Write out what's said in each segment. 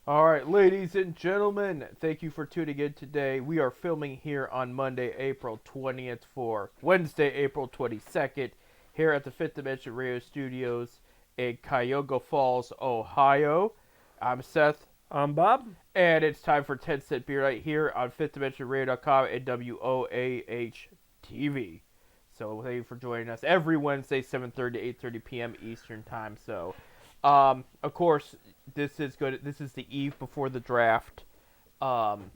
All right, ladies and gentlemen, thank you for tuning in today. We are filming here on Monday, April 20th for Wednesday, April 22nd, here at the Fifth Dimension Radio Studios in Cuyahoga Falls, Ohio. I'm Seth, I'm Bob. and it's time for 10 Cent Beer Night here on FifthDimensionRadio.com and WOAH TV. So thank you for joining us every Wednesday, 7:30 to 8:30 p.m. Eastern Time. So, of course, this is good. This is the eve before the draft. And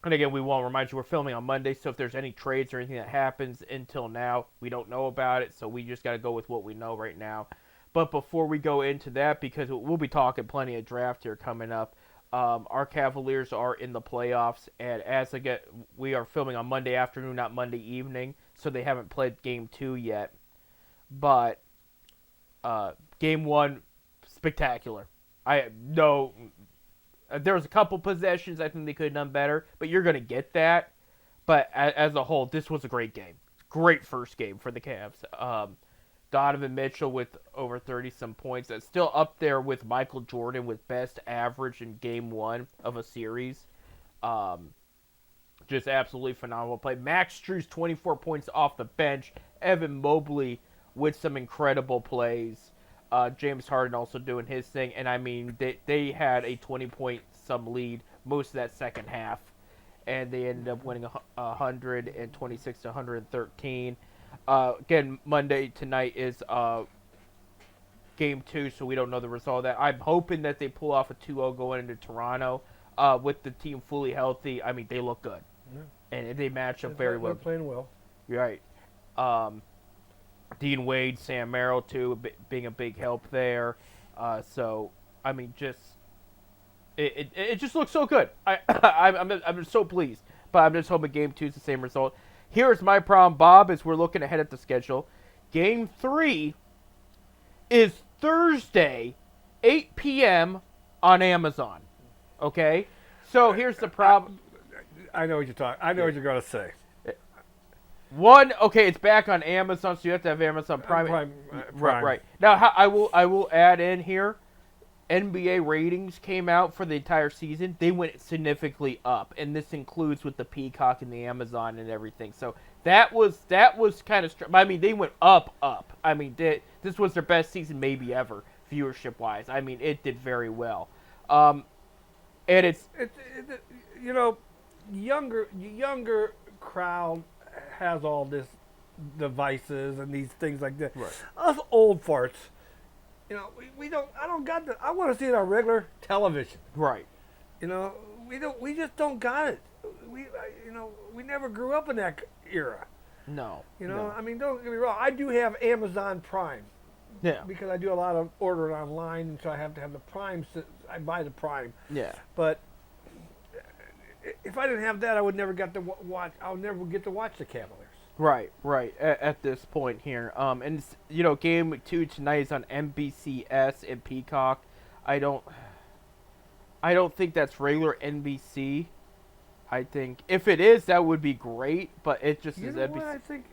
again, we want to remind you we're filming on Monday, so if there's any trades or anything that happens until now, we don't know about it, so we just got to go with what we know right now. But before we go into that, because we'll be talking plenty of draft here coming up, our Cavaliers are in the playoffs, and we are filming on Monday afternoon, not Monday evening, so they haven't played Game 2 yet. But Game 1, spectacular. I know there was a couple possessions I think they could have done better, but you're going to get that. But as a whole, this was a great game. Great first game for the Cavs. Donovan Mitchell with over 30-some points. That's still up there with Michael Jordan with best average in Game 1 of a series. Just absolutely phenomenal play. Max Strus, 24 points off the bench. Evan Mobley with some incredible plays. James Harden also doing his thing. And, I mean, they had a 20-point-some lead most of that second half. And they ended up winning 126 to 113. Again, Monday tonight is Game 2, so we don't know the result of that. I'm hoping that they pull off a 2-0 going into Toronto. With the team fully healthy, I mean, they look good. Yeah. And they match up very well. They're playing well. You're right. Dean Wade, Sam Merrill, too, being a big help there. So, I mean, it just looks so good. I'm so pleased. But I'm just hoping Game 2 is the same result. Here's my problem, Bob, as we're looking ahead at the schedule. Game 3 is Thursday, 8 p.m. on Amazon. Okay? So here's the problem. I know what you're talking. I know what you're going to say. Okay, it's back on Amazon, so you have to have Amazon Prime. Prime. Right. Now, I will add in here, NBA ratings came out for the entire season. They went significantly up, and this includes with the Peacock and the Amazon and everything. So that was kind of. I mean, they went up. I mean, this was their best season maybe ever, viewership wise. I mean, it did very well. And it's you know, younger crowd has all this devices and these things like that. Right. Us old farts, you know, we don't. I don't got the. I want to see it on regular television. right. You know, we don't. We just don't got it. We never grew up in that era. No. You know, no. I mean, don't get me wrong. I do have Amazon Prime Yeah. because I do a lot of ordering online, and so I have to have the Prime. I buy the Prime. Yeah. But if I didn't have that, I would never get to watch. I would never get to watch the Cavaliers. Right. At this point here, and Game 2 tonight is on NBCS and Peacock. I don't think that's regular NBC. I think if it is, that would be great, but it just You is know NBC. what I think?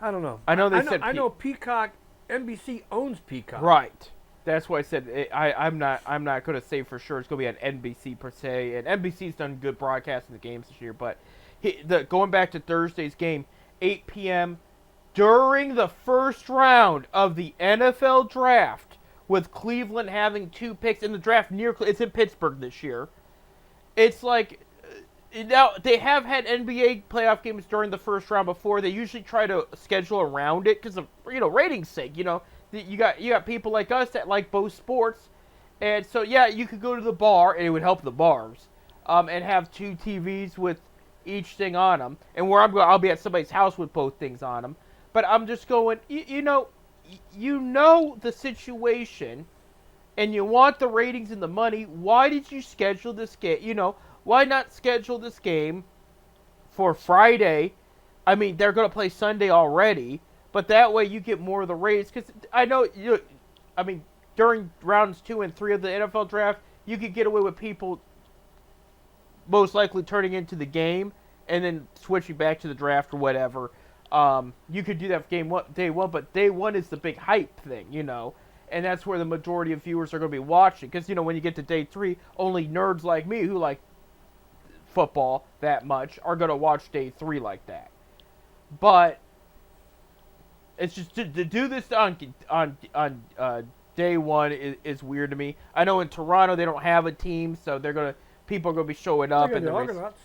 I don't know. I know they said I know Peacock. NBC owns Peacock. Right. That's why I said I'm not going to say for sure it's going to be on NBC per se. And NBC's done good broadcasting the games this year, but going back to Thursday's game, 8 p.m. during the first round of the NFL draft, with Cleveland having 2 picks in the draft it's in Pittsburgh this year. It's like now they have had NBA playoff games during the first round before. They usually try to schedule around it because of ratings sake. You got people like us that like both sports, and so yeah, you could go to the bar and it would help the bars, and have 2 TVs with each thing on them. And where I'm going, I'll be at somebody's house with both things on them. But I'm just going, you know the situation, and you want the ratings and the money. Why did you schedule this game? Why not schedule this game for Friday? I mean, they're going to play Sunday already, but that way you get more of the ratings. Because I know, during rounds 2 and 3 of the NFL draft, you could get away with people most likely turning into the game and then switching back to the draft or whatever. You could do that for day one, but day one is the big hype thing, and that's where the majority of viewers are going to be watching. Because when you get to day 3, only nerds like me who like football that much are going to watch day 3 like that. But it's just to do this on day 1 is weird to me. I know in Toronto they don't have a team, so people are gonna be showing up. Look at the Argonauts.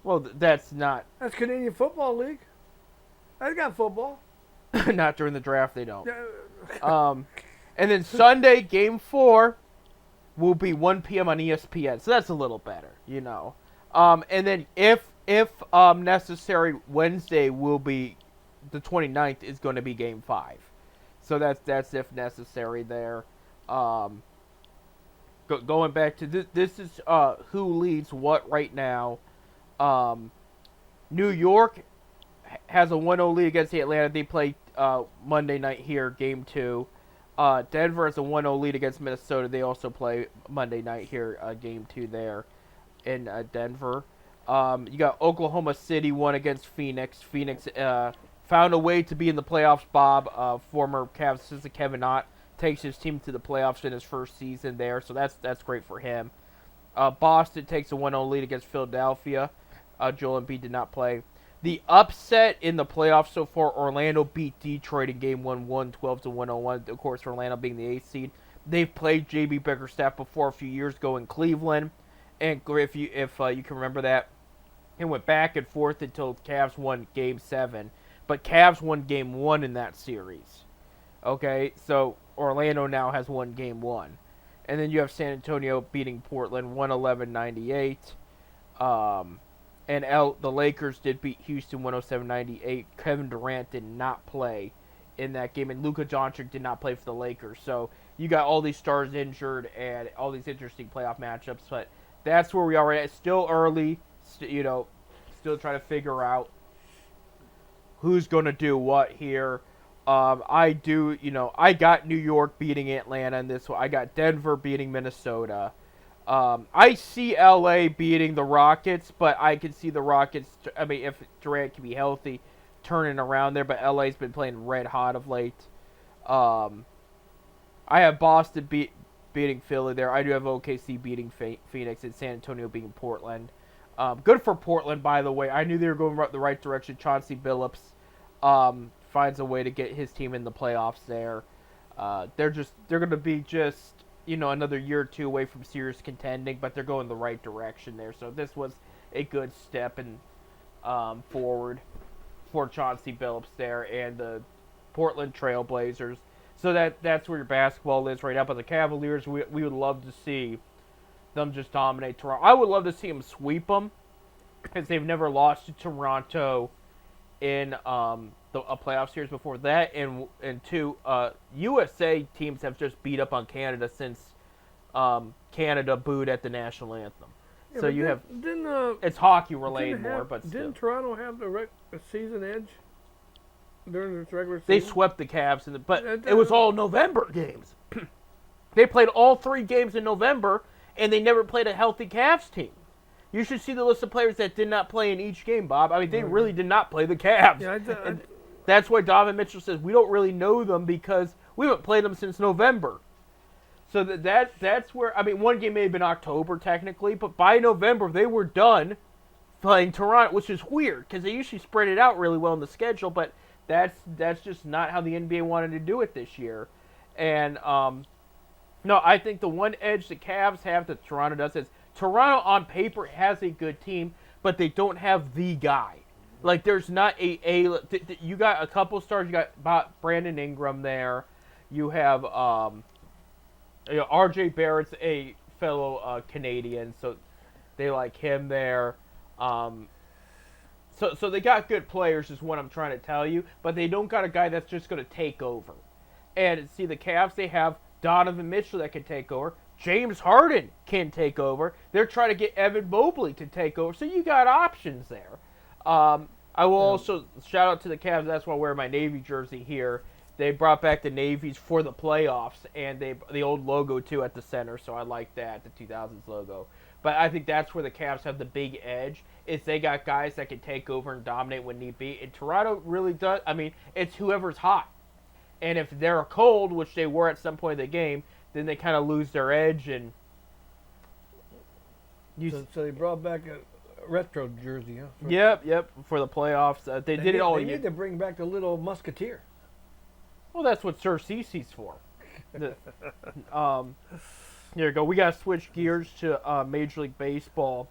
Well, that's not. That's Canadian Football League. They got football. Not during the draft, they don't. And then Sunday, Game 4 will be 1 p.m. on ESPN, so that's a little better, And then if necessary, Wednesday will be the 29th is going to be Game 5. So that's if necessary there. Going back to this is who leads what right now. New York has a 1-0 lead against the Atlanta. They play Monday night here, Game 2. Denver has a 1-0 lead against Minnesota. They also play Monday night here, Game 2 there in Denver. You got Oklahoma City won against Phoenix. Phoenix found a way to be in the playoffs. Bob, former Cavs assistant Kevin Ott, takes his team to the playoffs in his first season there, so that's great for him. Boston takes a 1-0 lead against Philadelphia. Joel Embiid did not play. The upset in the playoffs so far, Orlando beat Detroit in Game 1, 112-101. Of course, Orlando being the 8th seed. They've played J.B. Bickerstaff before a few years ago in Cleveland, and if you can remember that, it went back and forth until Cavs won Game 7. But Cavs won Game 1 in that series. Okay, so Orlando now has won Game 1. And then you have San Antonio beating Portland 111-98. And the Lakers did beat Houston 107-98. Kevin Durant did not play in that game, and Luka Doncic did not play for the Lakers. So you got all these stars injured and all these interesting playoff matchups. But that's where we are right now. It's still early, still trying to figure out who's going to do what here. I got New York beating Atlanta in this one. I got Denver beating Minnesota. I see LA beating the Rockets, but I can see the Rockets, if Durant can be healthy, turning around there, but LA's been playing red hot of late. I have Boston beating Philly there. I do have OKC beating Phoenix and San Antonio beating Portland. Good for Portland, by the way. I knew they were going the right direction. Chauncey Billups finds a way to get his team in the playoffs there. They're going to be just another year or two away from serious contending, but they're going the right direction there. So this was a good step in forward for Chauncey Billups there and the Portland Trail Blazers. So that's where your basketball is right now. But the Cavaliers, we would love to see them just dominate Toronto. I would love to see them sweep them because they've never lost to Toronto in a playoff series before that, and two, USA teams have just beat up on Canada since Canada booed at the national anthem. Yeah, so it's hockey related more, but still. Didn't Toronto have the season edge during its regular season? They swept the Cavs, but it was all November games. They played all 3 games in November, and they never played a healthy Cavs team. You should see the list of players that did not play in each game, Bob. They really did not play the Cavs. Yeah, that's why Donovan Mitchell says we don't really know them because we haven't played them since November. So that's where, one game may have been October technically, but by November they were done playing Toronto, which is weird because they usually spread it out really well in the schedule, but that's just not how the NBA wanted to do it this year. And no, I think the one edge the Cavs have that Toronto does is Toronto on paper has a good team, but they don't have the guy. Like, there's not you got a couple stars. You got Brandon Ingram there. You have R.J. Barrett's a fellow Canadian, so they like him there. So they got good players is what I'm trying to tell you, but they don't got a guy that's just going to take over. And see, the Cavs, they have Donovan Mitchell that can take over. James Harden can take over. They're trying to get Evan Mobley to take over. So you got options there. I will also shout out to the Cavs. That's why I wear my Navy jersey here. They brought back the Navies for the playoffs, and the old logo, too, at the center. So I like that, the 2000s logo. But I think that's where the Cavs have the big edge, is they got guys that can take over and dominate when need be. And Toronto really does. It's whoever's hot. And if they're cold, which they were at some point in the game, then they kind of lose their edge. And so they brought back a retro jersey, huh? Yep, for the playoffs. They did it all They year. need to bring back the little musketeer. Well, that's what Sir Cece's for. Here we go. We got to switch gears to Major League Baseball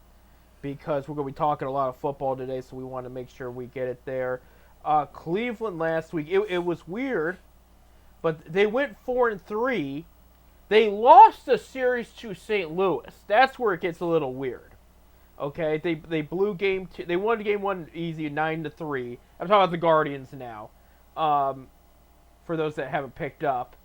because we're going to be talking a lot of football today, so we want to make sure we get it there. Cleveland last week, it was weird, but they went 4-3. They lost the series to St. Louis. That's where it gets a little weird. Okay, they blew game 2. They won game 1 easy, 9-3. I'm talking about the Guardians now. For those that haven't picked up,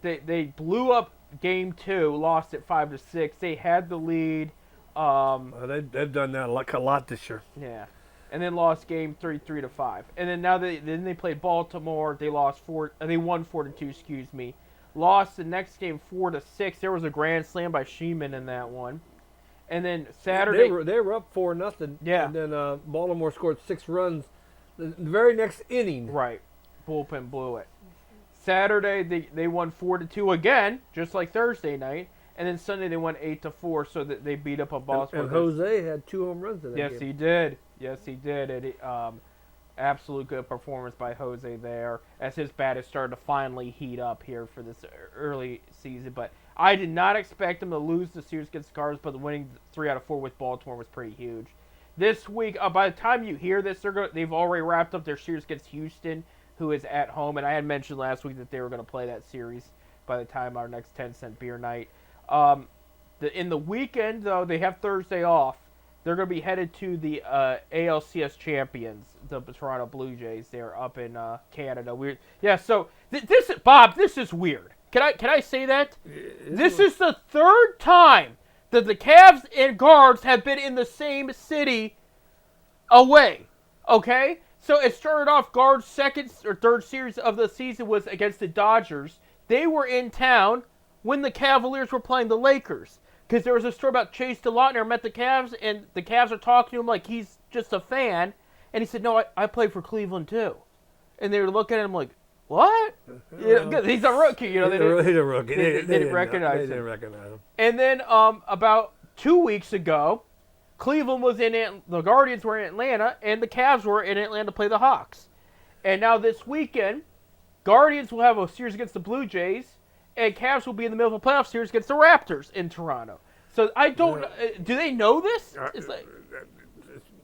they blew up game 2, lost it 5-6. They had the lead. They've done that a lot this year. Yeah, and then lost game 3, 3-5. And then now they played Baltimore. They lost 4. They won 4-2. Excuse me. Lost the next game 4-6. There was a grand slam by Sheeman in that one. And then Saturday they were up 4-0. Yeah. And then Baltimore scored 6 runs the very next inning. Right. Bullpen blew it. Saturday they won 4-2 again, just like Thursday night. And then Sunday they won 8-4, so that they beat up a Baltimore. And Jose had 2 home runs in that game. Yes, he did. Absolute good performance by Jose there, as his bat has started to finally heat up here for this early season. But I did not expect them to lose the series against the Cardinals, but winning 3 out of 4 with Baltimore was pretty huge. This week, by the time you hear this, they've already wrapped up their series against Houston, who is at home. And I had mentioned last week that they were going to play that series by the time our next 10-cent beer night. In the weekend, though, they have Thursday off. They're going to be headed to the ALCS champions, the Toronto Blue Jays. They're up in Canada. Weird. Yeah. So Bob, this is weird. Can I say that? This is the 3rd time that the Cavs and Guards have been in the same city away. Okay. So it started off Guards' 2nd or 3rd series of the season was against the Dodgers. They were in town when the Cavaliers were playing the Lakers. Because there was a story about Chase DeLautner met the Cavs, and the Cavs are talking to him like he's just a fan. And he said, no, I play for Cleveland too. And they were looking at him like, what? He's a rookie. He's a rookie. They didn't recognize him. And then about 2 weeks ago, Cleveland was the Guardians were in Atlanta, and the Cavs were in Atlanta to play the Hawks. And now this weekend, Guardians will have a series against the Blue Jays, and Cavs will be in the middle of a playoff series against the Raptors in Toronto. So I don't. Do they know this?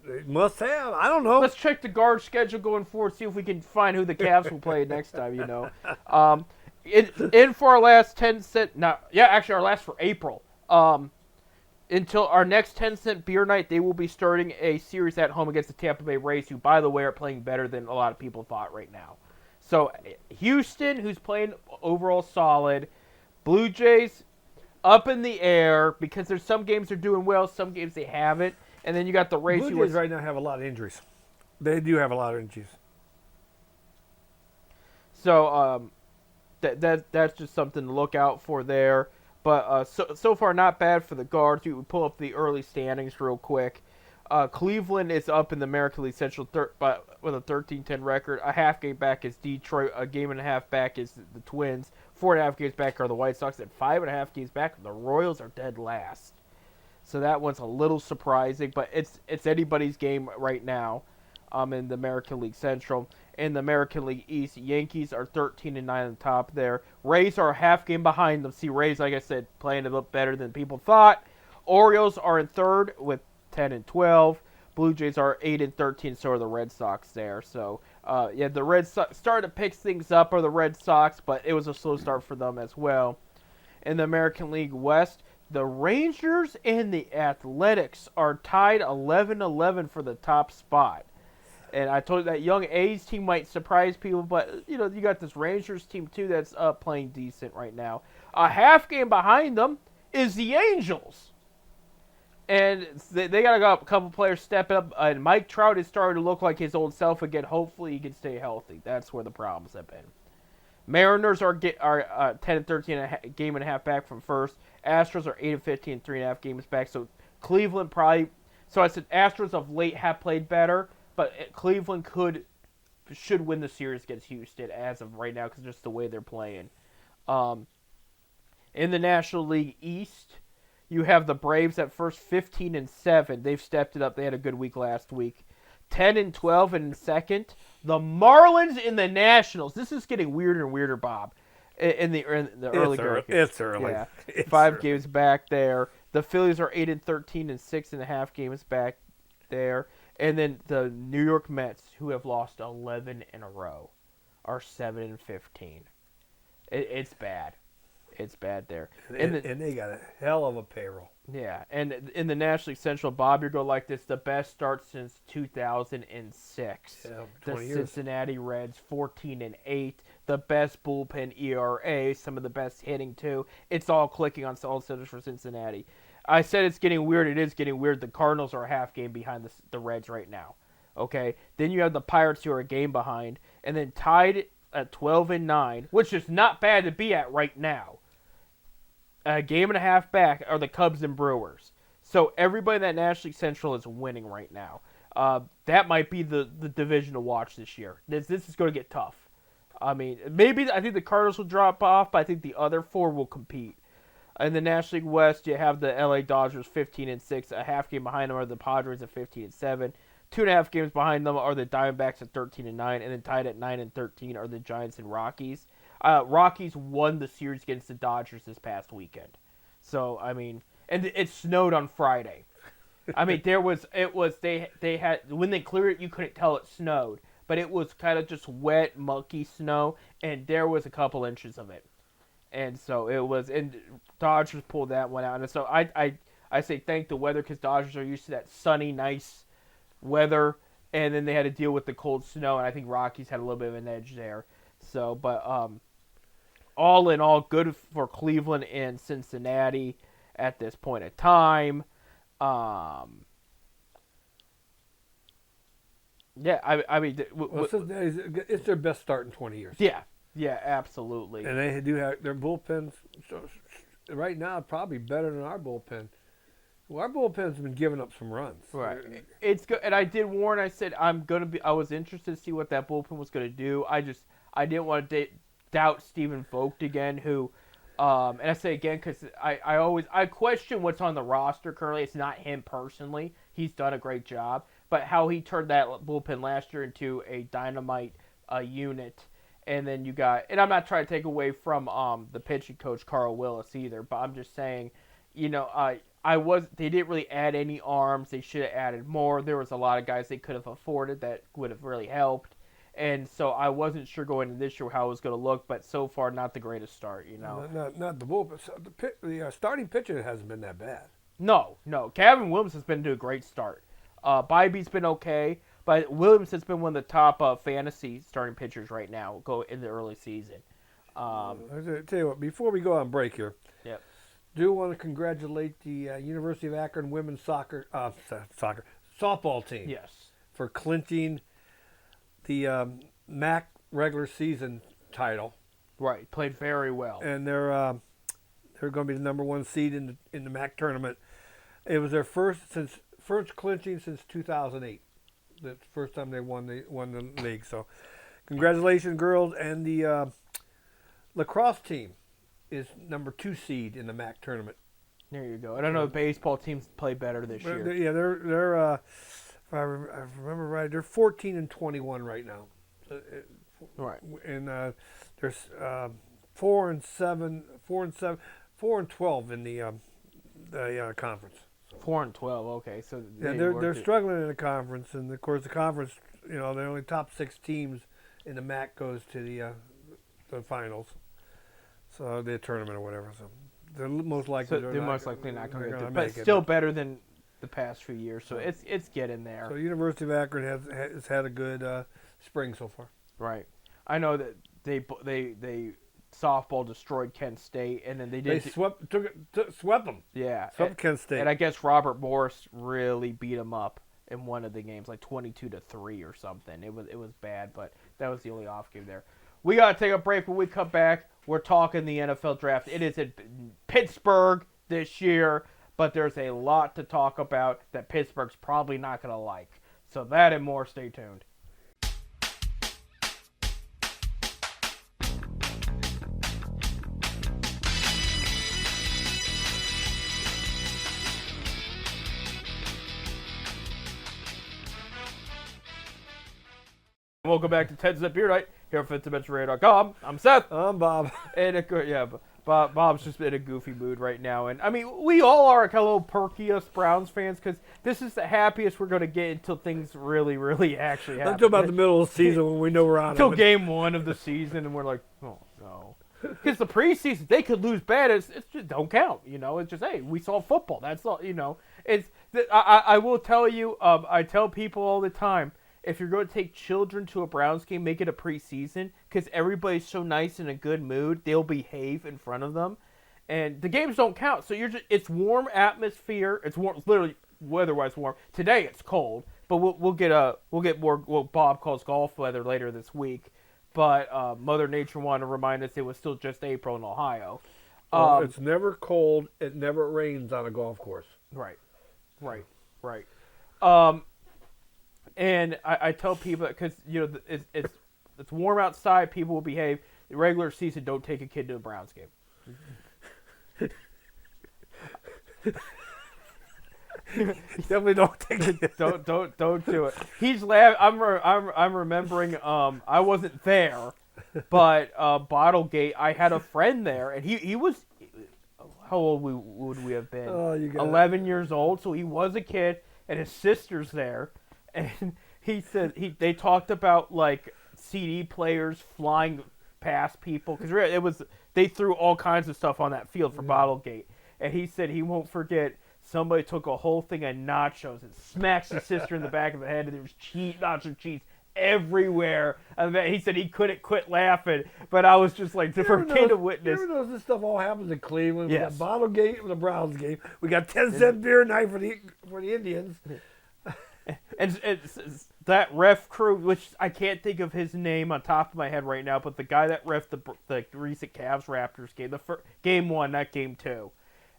They must have. I don't know. Let's check the guard schedule going forward. See if we can find who the Cavs will play next time. In for our last 10-cent. Our last for April. Until our next 10-cent beer night, they will be starting a series at home against the Tampa Bay Rays, who, by the way, are playing better than a lot of people thought right now. So Houston, who's playing overall solid. Blue Jays up in the air because there's some games they're doing well, some games they haven't. And then you got the Rays. Blue Jays right now have a lot of injuries. They do have a lot of injuries. So that's just something to look out for there. But so far not bad for the Guards. We pull up the early standings real quick. Cleveland is up in the American League Central with a 13-10 record. A half game back is Detroit. A game and a half back is the Twins. 4.5 games back are the White Sox. And 5.5 games back, the Royals are dead last. So that one's a little surprising, but it's anybody's game right now. In the American League Central. In the American League East, Yankees are 13-9 on the top there. Rays are a half game behind them. See, Rays, like I said, playing a little better than people thought. Orioles are in 3rd with 10-12. Blue Jays are 8-13. So are the Red Sox there. So the Red Sox started to pick things up, or the Red Sox, but it was a slow start for them as well. In the American League West, the Rangers and the Athletics are tied 11-11 for the top spot. And I told you that young A's team might surprise people, but you got this Rangers team too that's playing decent right now. A half game behind them is the Angels, and they got a couple players stepping up. And Mike Trout is starting to look like his old self again. Hopefully, he can stay healthy. That's where the problems have been. Mariners are 10-13, a game and a half back from first. Astros are 8-15, 3.5 games back. So Cleveland probably. So I said Astros of late have played better. But Cleveland could should win the series against Houston as of right now because just the way they're playing. Um, in the National League East, you have the Braves at first 15-7. They've stepped it up. They had a good week last week. 10-12 in second. The Marlins in the Nationals. This is getting weirder and weirder, Bob. In the early games. It's early. Yeah, It's 5 early. games back there. The Phillies are 8-13 and 6.5 games back there. And then the New York Mets, who have lost 11 in a row, are 7-15. It's bad. It's bad there. And they got a hell of a payroll. Yeah, and in the National League Central, Bob, you're going like this. The best start since 2006. Yeah, The 20 years. Cincinnati Reds, 14-8. The best bullpen ERA. Some of the best hitting too. It's all clicking on all cylinders for Cincinnati. I said it's getting weird. It is getting weird. The Cardinals are a half game behind the Reds right now. Okay, then you have the Pirates who are a game behind, and then tied at 12-9, which is not bad to be at right now. A game and a half back are the Cubs and Brewers. So everybody in that National League Central is winning right now. That might be the division to watch this year. This is going to get tough. I mean, maybe I think the Cardinals will drop off, but I think the other 4 will compete. In the National League West, you have the LA Dodgers 15-6. A half game behind them are the Padres at 15-7. 2.5 games behind them are the Diamondbacks at 13-9, and then tied at 9-13 are the Giants and Rockies. Rockies won the series against the Dodgers this past weekend. So, I mean, and it snowed on Friday. I mean, they had, when they cleared it, you couldn't tell it snowed. But it was kind of just wet, mucky snow, and there was a couple inches of it. And so it was, and Dodgers pulled that one out. And so I say thank the weather because Dodgers are used to that sunny, nice weather. And then they had to deal with the cold snow, and I think Rockies had a little bit of an edge there. So, but all in all, good for Cleveland and Cincinnati at this point in time. Yeah, I mean, It's their best start in 20 years. Yeah, absolutely. And they do have their bullpens right now probably better than our bullpen. Well, our bullpen's been giving up some runs. Right. It's good, and I did warn. I said I was interested to see what that bullpen was going to do. I didn't want to doubt Stephen Vogt again, who, and I say again because I question what's on the roster currently. It's not him personally. He's done a great job, but how he turned that bullpen last year into a dynamite unit. And then you got, and I'm not trying to take away from the pitching coach Carl Willis either, but I'm just saying, they didn't really add any arms. They should have added more. There was a lot of guys they could have afforded that would have really helped. And so I wasn't sure going into this year how it was going to look, but so far not the greatest start, Not the bullpen. The starting pitcher hasn't been that bad. No. Gavin Williams has been to a great start. Bybee's been okay, but Williams has been one of the top fantasy starting pitchers right now. Go in the early season. I'll tell you what. Before we go on break here, Yep. do want to congratulate the University of Akron women's softball team. Yes. For clinching the MAC regular season title. Right. Played very well. And they're going to be the number 1 seed in the MAC tournament. It was their first clinching since 2008. That's the first time they won the league. So, congratulations, girls! And the lacrosse team is number 2 seed in the MAC tournament. There you go. And I know the baseball teams play better this year. They're if I remember right, they're 14-21 right now. Right. And there's 4-7, 4-12 in the conference. 4-12. Okay, so they're struggling in the conference, and of course the conference, the only top 6 teams in the MAC goes to the finals, so the tournament or whatever. So they're most likely they're most likely not going to, make but it. still better than the past few years. So it's getting there. So University of Akron has had a good spring so far. Right. I know that they softball destroyed Kent State, and then they swept them. Yeah, Swept Kent State. And I guess Robert Morris really beat them up in one of the games, like 22-3 or something. It was bad, but that was the only off game there. We gotta take a break. When we come back, we're talking the NFL draft. It is in Pittsburgh this year, but there's a lot to talk about that Pittsburgh's probably not gonna like. So that and more. Stay tuned. Welcome back to 10 Cent Beer Night here on FifthDimensionRadio.com. I'm Seth. I'm Bob. And Bob's just in a goofy mood right now. And I mean, we all are kind of little perky us Browns fans because this is the happiest we're going to get until things really, really actually happen. Until about the middle of the season when we know we're on Until it. game 1 of the season, and we're like, oh no. Because the preseason, they could lose bad. It's just don't count. It's just, hey, we saw football. That's all. I will tell you. I tell people all the time, if you're going to take children to a Browns game, make it a preseason because everybody's so nice and in a good mood, they'll behave in front of them, and the games don't count. So it's warm atmosphere. It's warm, literally weather-wise warm. Today it's cold, but we'll get more what Bob calls golf weather later this week. But Mother Nature wanted to remind us it was still just April in Ohio. It's never cold. It never rains on a golf course. Right. And I tell people because it's warm outside, people will behave. The regular season, don't take a kid to a Browns game. Definitely don't take it. Don't do it. He's laughing. I'm remembering. I wasn't there, but Bottlegate. I had a friend there, and he was. How old would we have been? 11 years old. So he was a kid, and his sister's there, and he said they talked about like CD players flying past people because they threw all kinds of stuff on that field for Bottlegate, and he said he won't forget. Somebody took a whole thing of nachos and smacked his sister in the back of the head, and there was nacho cheese everywhere. And he said he couldn't quit laughing, but I was just like, for a kid to witness. You ever notice this stuff all happens in Cleveland? Yes. We got Bottlegate with the Browns game. We got 10-cent beer night for the Indians. And that ref crew, which I can't think of his name on top of my head right now, but the guy that ref the recent Cavs-Raptors game, game 1, not game 2.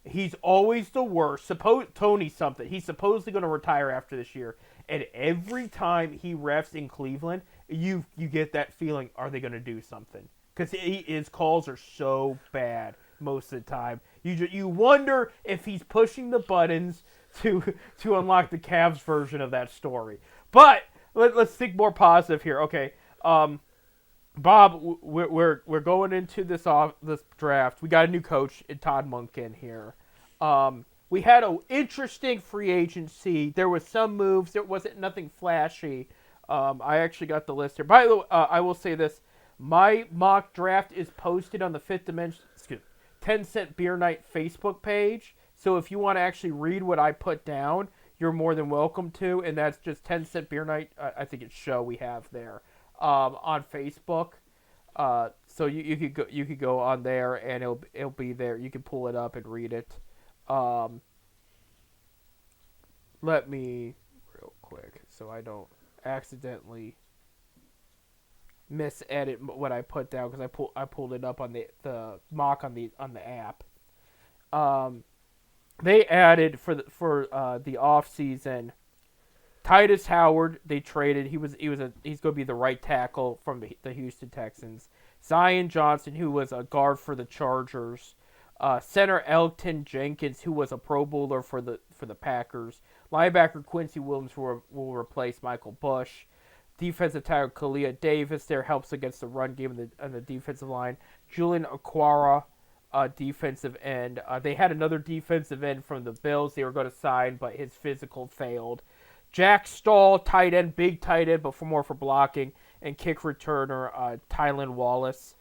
He's always the worst. Tony something. He's supposedly going to retire after this year. And every time he refs in Cleveland, you get that feeling, are they going to do something? Because his calls are so bad most of the time. You wonder if he's pushing the buttons to unlock the Cavs version of that story. But let's think more positive here. Okay, Bob, we're going into this draft. We got a new coach in Todd Monken here. We had an interesting free agency. There was some moves. There wasn't nothing flashy. I actually got the list here. By the way, I will say this: my mock draft is posted on the 10 Cent Beer Night Facebook page. So if you want to actually read what I put down, you're more than welcome to. And that's just 10 Cent Beer Night. I think it's show we have there. On Facebook, so you could go on there and it'll be there. You can pull it up and read it. Let me real quick so I don't accidentally misedit what I put down because I pulled it up on the mock on the app. They added for the off season. Titus Howard, they traded. He's going to be the right tackle from the Houston Texans. Zion Johnson, who was a guard for the Chargers. Center Elgton Jenkins, who was a Pro Bowler for the Packers. Linebacker Quincy Williams will replace Michael Bush. Defensive tackle Kalia Davis there helps against the run game on the defensive line. Julian Okwara, defensive end. They had another defensive end from the Bills they were going to sign, but his physical failed. Jack Stahl, tight end, big tight end, but more for blocking, and kick returner Tylan Wallace.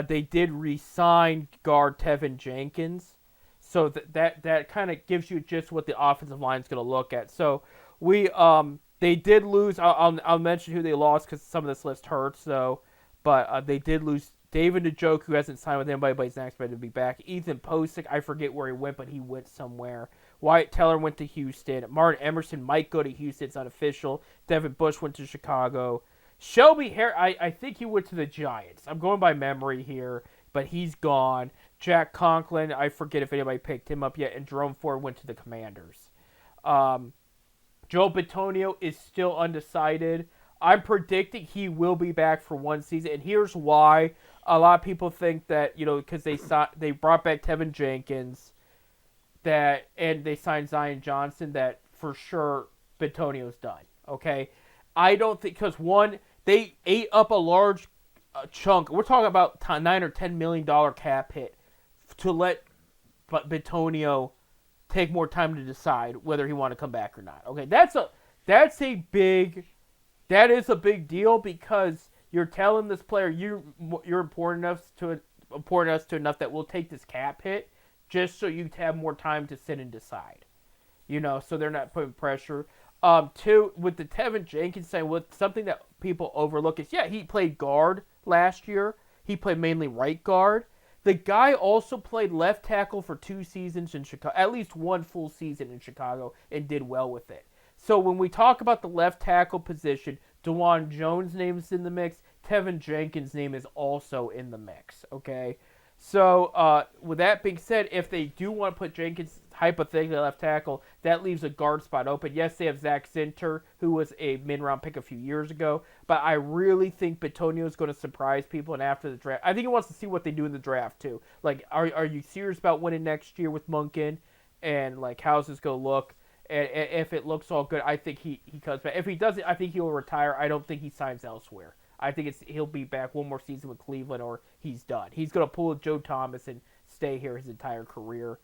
They did re-sign guard Tevin Jenkins, so that kind of gives you just what the offensive line is going to look at. So they did lose. I'll mention who they lost because some of this list hurts though, but they did lose David Njoku, who hasn't signed with anybody, but he's not expected to be back. Ethan Posick, I forget where he went, but he went somewhere. Wyatt Teller went to Houston. Martin Emerson might go to Houston. It's unofficial. Devin Bush went to Chicago. Shelby Harris, I think he went to the Giants. I'm going by memory here, but he's gone. Jack Conklin, I forget if anybody picked him up yet. And Jerome Ford went to the Commanders. Joe Bitonio is still undecided. I'm predicting he will be back for one season. And here's why. A lot of people think that, because they brought back Tevin Jenkins, and they signed Zion Johnson, that for sure Bitonio's done. Okay, I don't think, because one, they ate up a large chunk. We're talking about $9 or $10 million cap hit to let Bitonio take more time to decide whether he want to come back or not. Okay, that is a big deal because you're telling this player you're important enough that we'll take this cap hit just so you have more time to sit and decide. So they're not putting pressure. Two, with the Tevin Jenkins thing, with something that people overlook is, he played guard last year. He played mainly right guard. The guy also played left tackle for 2 seasons in Chicago, at least 1 full season in Chicago, and did well with it. So when we talk about the left tackle position, DeJuan Jones' name is in the mix. Tevin Jenkins' name is also in the mix, okay? So with that being said, if they do want to put Jenkins hypothetically left tackle, that leaves a guard spot open. Yes, they have Zach Zinter, who was a mid-round pick a few years ago, but I really think Bitonio is going to surprise people. And after the draft, I think he wants to see what they do in the draft too. Like, are you serious about winning next year with Monken? And like, how's this going to look? And if it looks all good, I think he comes back. If he doesn't, I think he'll retire. I don't think he signs elsewhere. I think he'll be back one more season with Cleveland, or he's done. He's going to pull a Joe Thomas and stay here his entire career.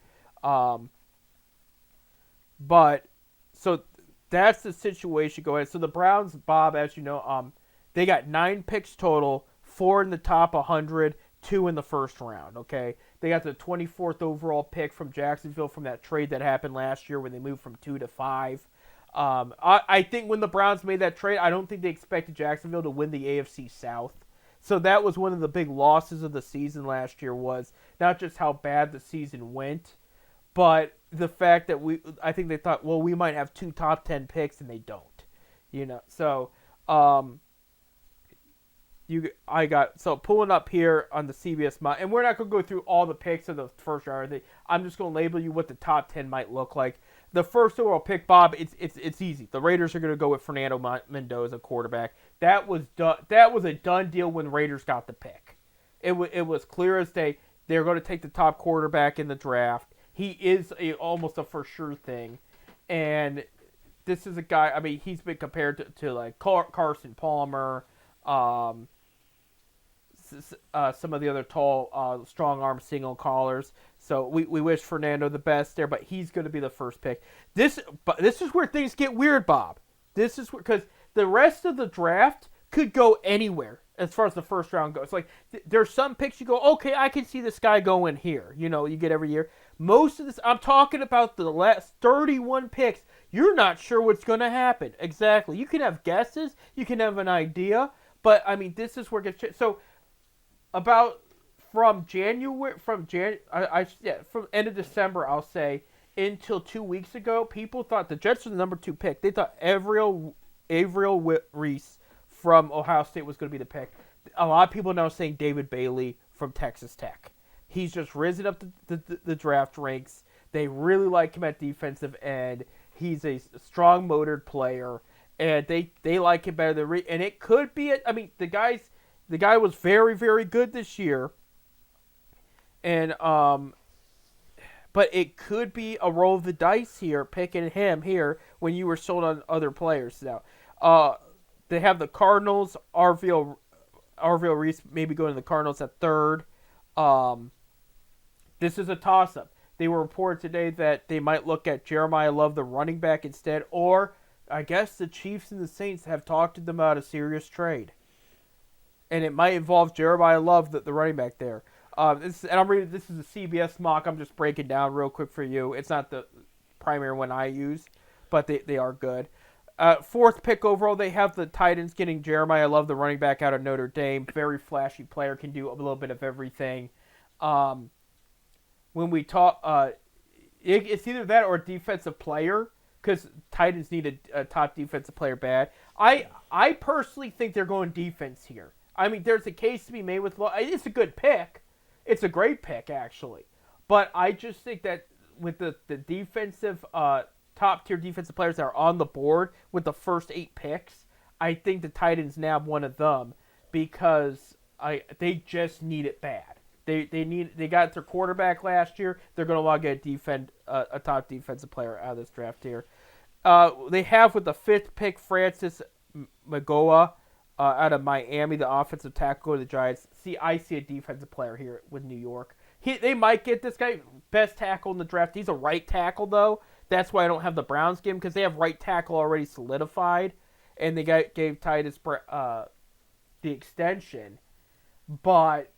But so that's the situation going. So the Browns, Bob, as you know, they got 9 picks total, 4 in the top 100, 2 in the first round. Okay, they got the 24th overall pick from Jacksonville from that trade that happened last year when they moved from 2 to 5. I think when the Browns made that trade, I don't think they expected Jacksonville to win the AFC South. So that was one of the big losses of the season last year, was not just how bad the season went, but the fact that I think they thought, well, we might have 2 top 10 picks, and they don't. So pulling up here on the CBS mod, and we're not going to go through all the picks of the first round. I'm just going to label you what the top 10 might look like. The first overall pick, Bob, it's easy. The Raiders are going to go with Fernando Mendoza, quarterback. That was done. That was a done deal when the Raiders got the pick. It was clear as day. They're going to take the top quarterback in the draft. He is almost a for sure thing, and this is a guy. I mean, he's been compared to like Carson Palmer, some of the other tall, strong arm single callers. So we wish Fernando the best there, but he's going to be the first pick. This is where things get weird, Bob. This is because the rest of the draft could go anywhere as far as the first round goes. Like, there's some picks you go, okay, I can see this guy going here. You get every year. Most of this, I'm talking about the last 31 picks. You're not sure what's going to happen. Exactly. You can have guesses. You can have an idea. But, I mean, this is where it gets... So, from end of December, I'll say, until 2 weeks ago, people thought the Jets were the number 2 pick. They thought Averill Reese from Ohio State was going to be the pick. A lot of people are now saying David Bailey from Texas Tech. He's just risen up the draft ranks. They really like him at defensive end. He's a strong-motored player, and they like him better than Reese. And it could be the guy was very, very good this year. And but it could be a roll of the dice here, picking him here when you were sold on other players. Now, they have the Cardinals. Arvil Reese maybe going to the Cardinals at 3rd. This is a toss-up. They were reported today that they might look at Jeremiah Love, the running back, instead. Or, I guess the Chiefs and the Saints have talked to them about a serious trade. And it might involve Jeremiah Love, the running back there. This is a CBS mock. I'm just breaking down real quick for you. It's not the primary one I use, but they are good. 4th pick overall, they have the Titans getting Jeremiah Love, the running back out of Notre Dame. Very flashy player, can do a little bit of everything. When we talk, it's either that or a defensive player, because Titans need a top defensive player bad. I personally think they're going defense here. I mean, there's a case to be made with Love. It's a good pick. It's a great pick, actually. But I just think that with the defensive, top-tier defensive players that are on the board with the first 8 picks, I think the Titans nab one of them because they just need it bad. They got their quarterback last year. They're going to want to get a top defensive player out of this draft here. They have with the 5th pick Francis Magoa out of Miami, the offensive tackle of the Giants. I see a defensive player here with New York. They might get this guy, best tackle in the draft. He's a right tackle, though. That's why I don't have the Browns game, because they have right tackle already solidified, and they gave Titus the extension, but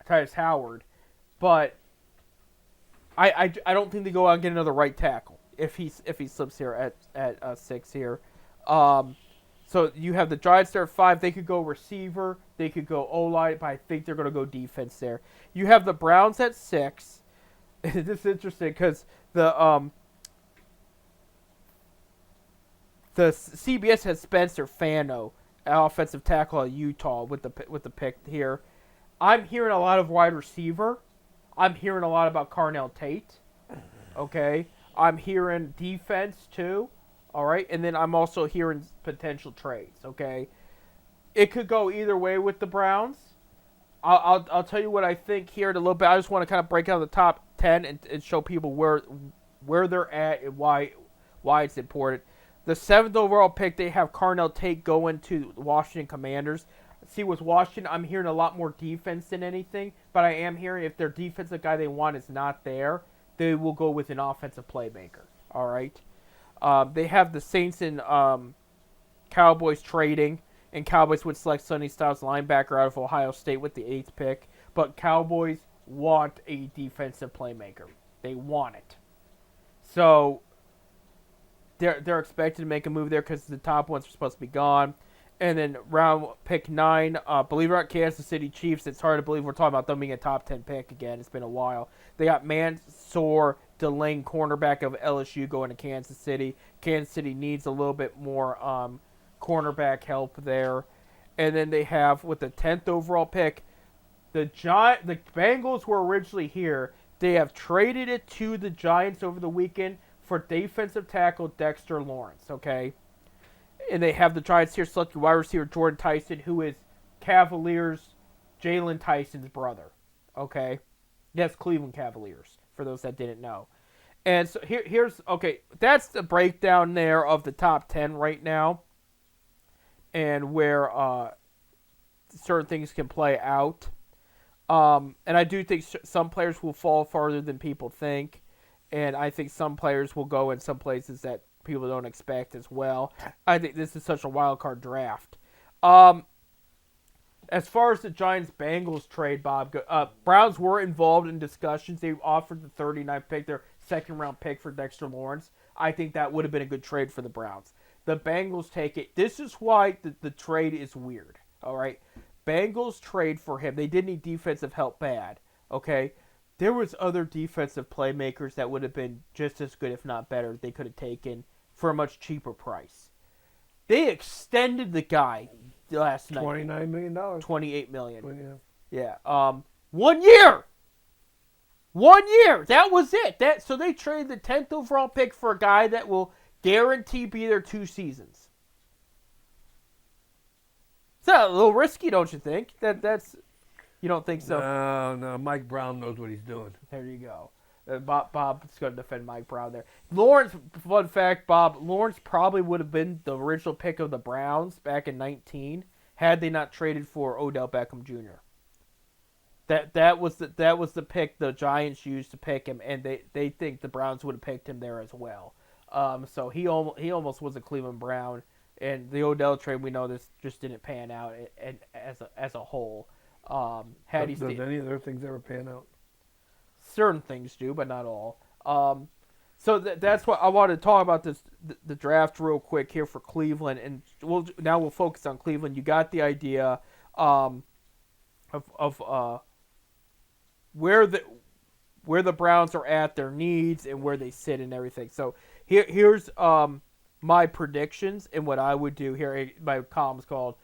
Titus Howard. But I don't think they go out and get another right tackle if he slips here at 6 here. So you have the Giants there at 5. They could go receiver. They could go O-line, but I think they're going to go defense there. You have the Browns at 6. This is interesting because the CBS has Spencer Fano, offensive tackle at Utah, with the pick here. I'm hearing a lot of wide receiver. I'm hearing a lot about Carnell Tate. Okay. I'm hearing defense too. All right. And then I'm also hearing potential trades. Okay. It could go either way with the Browns. I'll tell you what I think here in a little bit. I just want to kind of break down the top 10 and show people where they're at and why it's important. The 7th overall pick, they have Carnell Tate going to Washington Commanders. See, with Washington, I'm hearing a lot more defense than anything, but I am hearing if their defensive guy they want is not there, they will go with an offensive playmaker. All right. They have the Saints and Cowboys trading, and Cowboys would select Sonny Styles, linebacker out of Ohio State, with the 8th pick. But Cowboys want a defensive playmaker. They want it. So they're expected to make a move there because the top ones are supposed to be gone. And then round pick 9, believe it or not, Kansas City Chiefs. It's hard to believe we're talking about them being a top 10 pick again. It's been a while. They got Mansour Delane, cornerback of LSU, going to Kansas City. Kansas City needs a little bit more cornerback help there. And then they have, with the 10th overall pick, the Bengals were originally here. They have traded it to the Giants over the weekend for defensive tackle Dexter Lawrence, okay? And they have the Giants here selecting wide receiver Jordan Tyson, who is Cavaliers' Jalen Tyson's brother. Okay? Yes, Cleveland Cavaliers, for those that didn't know. And so here's, okay, that's the breakdown there of the top 10 right now and where certain things can play out. And I do think some players will fall farther than people think. And I think some players will go in some places that people don't expect as well. I think this is such a wild card draft. As far as the Giants-Bengals trade, Bob, Browns were involved in discussions. They offered the 39th pick, their second-round pick for Dexter Lawrence. I think that would have been a good trade for the Browns. The Bengals take it. This is why the trade is weird, all right? Bengals trade for him. They did need defensive help bad, okay? There was other defensive playmakers that would have been just as good, if not better, they could have taken for a much cheaper price. They extended the guy last night. $29 million. $28 million. Yeah. Yeah. 1 year. 1 year. That was it. So they traded the 10th overall pick for a guy that will guarantee be there 2 seasons. It's a little risky, don't you think? That's you don't think so? No. Mike Brown knows what he's doing. There you go. Bob's going to defend Mike Brown there. Lawrence, fun fact, Bob, Lawrence probably would have been the original pick of the Browns back in 19 had they not traded for Odell Beckham Jr. That was the pick the Giants used to pick him, and they think the Browns would have picked him there as well. So he almost was a Cleveland Brown, and the Odell trade, we know this just didn't pan out and as a whole. Does any of their things ever pan out? Certain things do, but not all. So that's what I wanted to talk about the draft real quick here for Cleveland, and we'll focus on Cleveland. You got the idea of where the Browns are at, their needs, and where they sit and everything. So here's my predictions and what I would do here. My column's called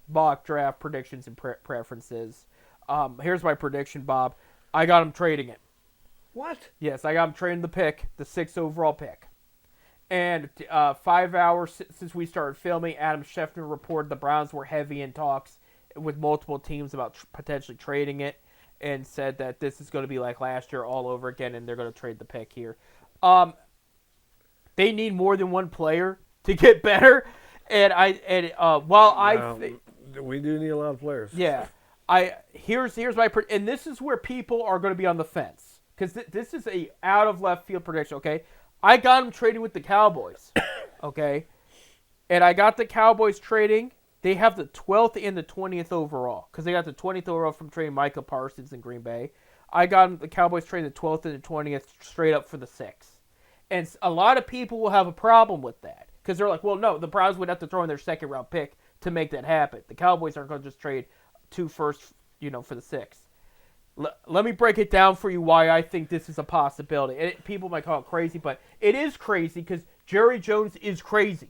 Mock Draft Predictions and Preferences. Here's my prediction, Bob. I got him trading it. What? Yes, I got him trading the pick, the 6th overall pick. And 5 hours since we started filming, Adam Schefter reported the Browns were heavy in talks with multiple teams about potentially trading it, and said that this is going to be like last year all over again, and they're going to trade the pick here. They need more than one player to get better, while I Now, we do need a lot of players. yeah, here's my and this is where people are going to be on the fence because this is a out of left field prediction. Okay, I got him trading with the Cowboys. Okay, and I got the Cowboys trading. They have the 12th and the 20th overall because they got the 20th overall from trading Micah Parsons in Green Bay. I got the Cowboys trading the 12th and the 20th straight up for the 6th. And a lot of people will have a problem with that because they're like, well, no, the Browns would have to throw in their second round pick to make that happen. The Cowboys aren't going to just trade 2 firsts, for the 6th. Let me break it down for you why I think this is a possibility. People might call it crazy, but it is crazy because Jerry Jones is crazy.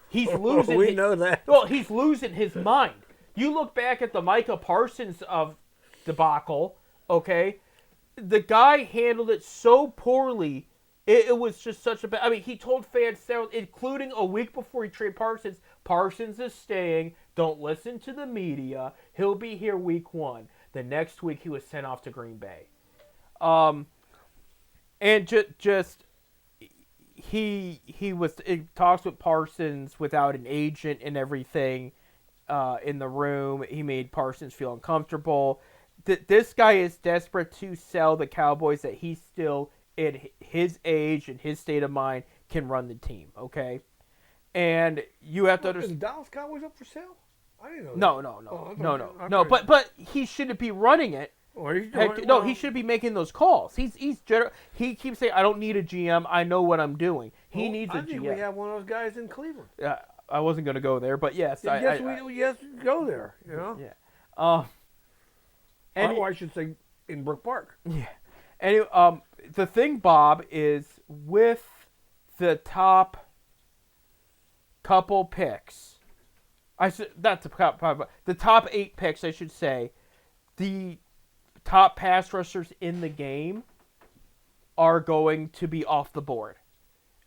He's losing. We know that. Well, he's losing his mind. You look back at the Micah Parsons of debacle. Okay, the guy handled it so poorly. It was just such a bad. I mean, he told fans, including a week before he traded Parsons, Parsons is staying. Don't listen to the media. He'll be here week 1. The next week, he was sent off to Green Bay. And just. He was in talks with Parsons without an agent and everything in the room. He made Parsons feel uncomfortable. This guy is desperate to sell the Cowboys that he still, at his age and his state of mind, can run the team, okay? And you have to understand. Is Dallas Cowboys up for sale? I didn't know that. No. But he shouldn't be running it. He should be making those calls. He keeps saying, "I don't need a GM. I know what I'm doing." He needs a GM. I think we have one of those guys in Cleveland. I wasn't going to go there, but yes, yes, go there. Yeah. Or I should say, in Brook Park. Yeah. Anyway, the thing, Bob, is with the top couple picks. The top 8 picks, I should say. The top pass rushers in the game are going to be off the board.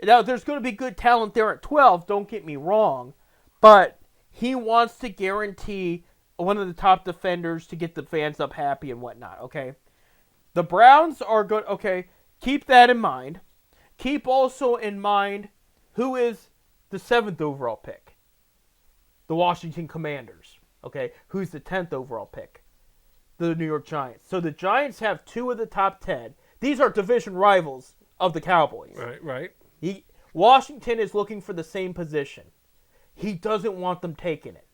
Now, there's going to be good talent there at 12, don't get me wrong, but he wants to guarantee one of the top defenders to get the fans up happy and whatnot, okay? The Browns are good, okay, keep that in mind. Keep also in mind who is the 7th overall pick. The Washington Commanders, okay? Who's the 10th overall pick? The New York Giants. So the Giants have 2 of the top 10. These are division rivals of the Cowboys. Right. Washington is looking for the same position. He doesn't want them taking it.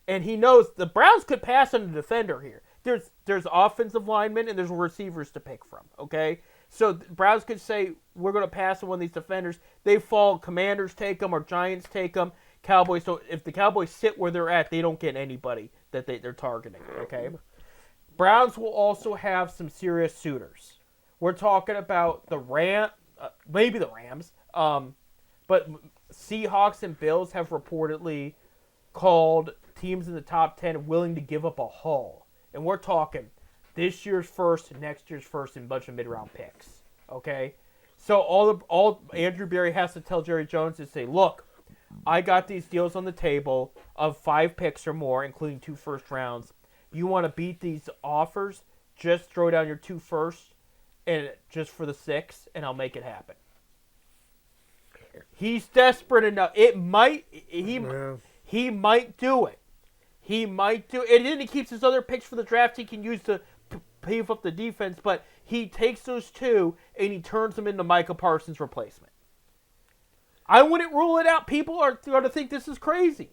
And he knows the Browns could pass on a defender here. There's offensive linemen and there's receivers to pick from, okay? So Browns could say, we're going to pass on one of these defenders. They fall, Commanders take them or Giants take them. Cowboys, so if the Cowboys sit where they're at, they don't get anybody that they're targeting, okay? Browns will also have some serious suitors. We're talking about maybe the Rams, but Seahawks and Bills have reportedly called teams in the top 10 willing to give up a haul. And we're talking this year's first, next year's first, and a bunch of mid-round picks, okay? So all Andrew Berry has to tell Jerry Jones is say, look, I got these deals on the table of 5 picks or more, including 2 first rounds. You want to beat these offers? Just throw down your 2 firsts and just for the 6, and I'll make it happen. He's desperate enough. He might do it. He might do it. And then he keeps his other picks for the draft he can use to beef up the defense, but he takes those 2 and he turns them into Micah Parsons' replacement. I wouldn't rule it out. People are going to think this is crazy.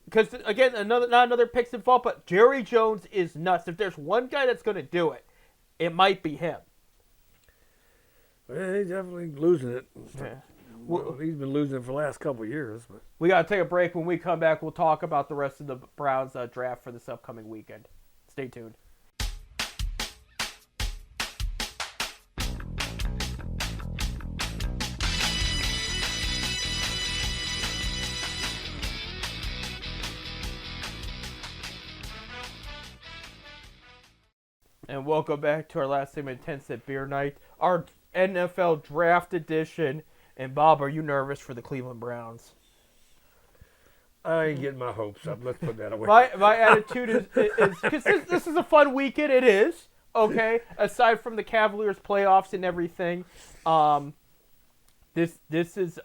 Because, again, not another pick's involved, but Jerry Jones is nuts. If there's one guy that's going to do it, it might be him. Well, he's definitely losing it. Yeah. Well, he's been losing it for the last couple of years. But we got to take a break. When we come back, we'll talk about the rest of the Browns draft for this upcoming weekend. Stay tuned. And welcome back to our last segment, 10 Cent Beer Night, our NFL Draft Edition. And Bob, are you nervous for the Cleveland Browns? I ain't getting my hopes up. Let's put that away. My attitude is because this is a fun weekend. It is, okay. Aside from the Cavaliers playoffs and everything, this is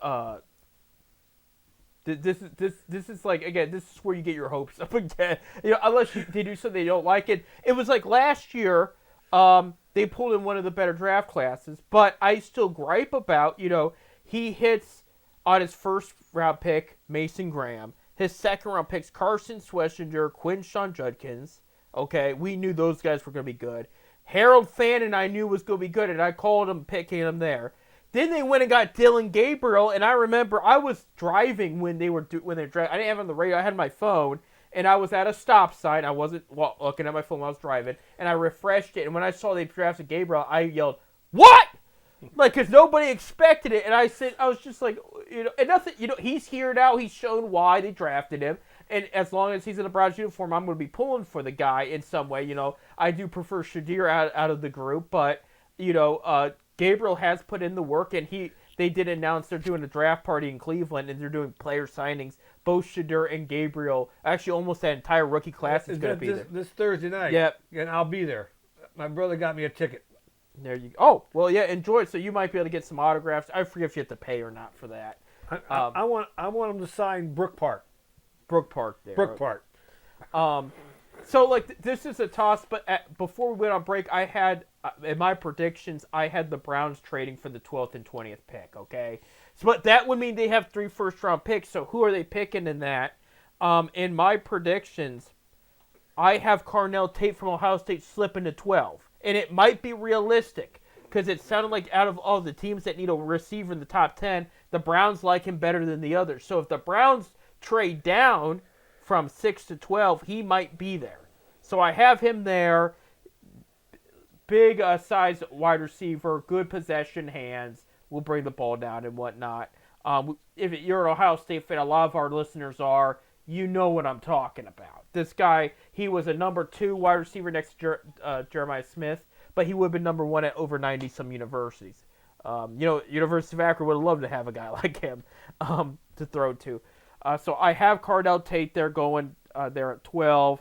This is like, again, this is where you get your hopes up again. Unless they do something they don't like it. It was like last year, they pulled in one of the better draft classes, but I still gripe about, he hits on his first round pick, Mason Graham. His second round picks, Carson Schlesinger, Quinshon Judkins. Okay, we knew those guys were going to be good. Harold Fannin I knew was going to be good, and I called him picking him there. Then they went and got Dylan Gabriel, and I remember I was driving when they drafted. I didn't have it on the radio. I had my phone, and I was at a stop sign. I wasn't looking at my phone while I was driving, and I refreshed it. And when I saw they drafted Gabriel, I yelled, "What?" Like, because nobody expected it. And I was just like, and nothing, he's here now. He's shown why they drafted him. And as long as he's in a Browns uniform, I'm going to be pulling for the guy in some way. I do prefer Shadir out of the group, but, Gabriel has put in the work, and they did announce they're doing a draft party in Cleveland, and they're doing player signings. Both Shadir and Gabriel, actually almost that entire rookie class is going to be there. This Thursday night. Yep. And I'll be there. My brother got me a ticket. There you go. Oh, well, yeah, enjoy it. So you might be able to get some autographs. I forget if you have to pay or not for that. I want him to sign Brook Park. Brook Park there. Brook Park. So, like, this is a toss, but before we went on break, I had, in my predictions, I had the Browns trading for the 12th and 20th pick, okay? So, but that would mean they have 3 first-round picks, so who are they picking in that? In my predictions, I have Carnell Tate from Ohio State slipping to 12. And it might be realistic, because it sounded like out of all the teams that need a receiver in the top 10, the Browns like him better than the others. So if the Browns trade down from 6 to 12, he might be there. So I have him there. Big size wide receiver, good possession hands, will bring the ball down and whatnot. If you're an Ohio State fan, a lot of our listeners are, you know what I'm talking about. This guy, he was a number 2 wide receiver next to Jeremiah Smith, but he would have been number 1 at over 90-some universities. University of Akron would have loved to have a guy like him to throw to. So I have Cardell Tate there going there at 12.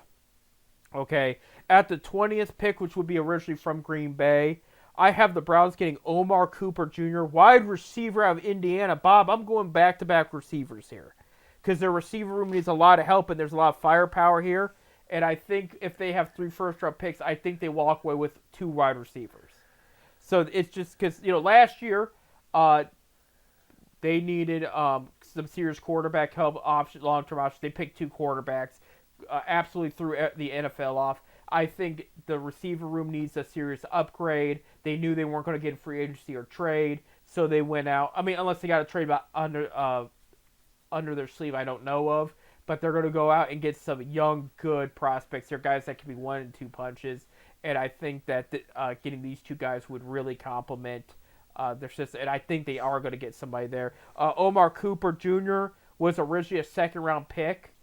Okay. At the 20th pick, which would be originally from Green Bay, I have the Browns getting Omar Cooper Jr., wide receiver out of Indiana. Bob, I'm going back-to-back receivers here because their receiver room needs a lot of help, and there's a lot of firepower here. And I think if they have 3 first-round picks, I think they walk away with 2 wide receivers. So it's just because, last year they needed some serious quarterback help, long-term options. They picked 2 quarterbacks, absolutely threw the NFL off. I think the receiver room needs a serious upgrade. They knew they weren't going to get free agency or trade, so they went out. I mean, unless they got a trade under their sleeve, I don't know of. But they're going to go out and get some young, good prospects. They're guys that can be 1 and 2 punches. And I think that getting these 2 guys would really complement their system. And I think they are going to get somebody there. Omar Cooper Jr. was originally a second-round pick.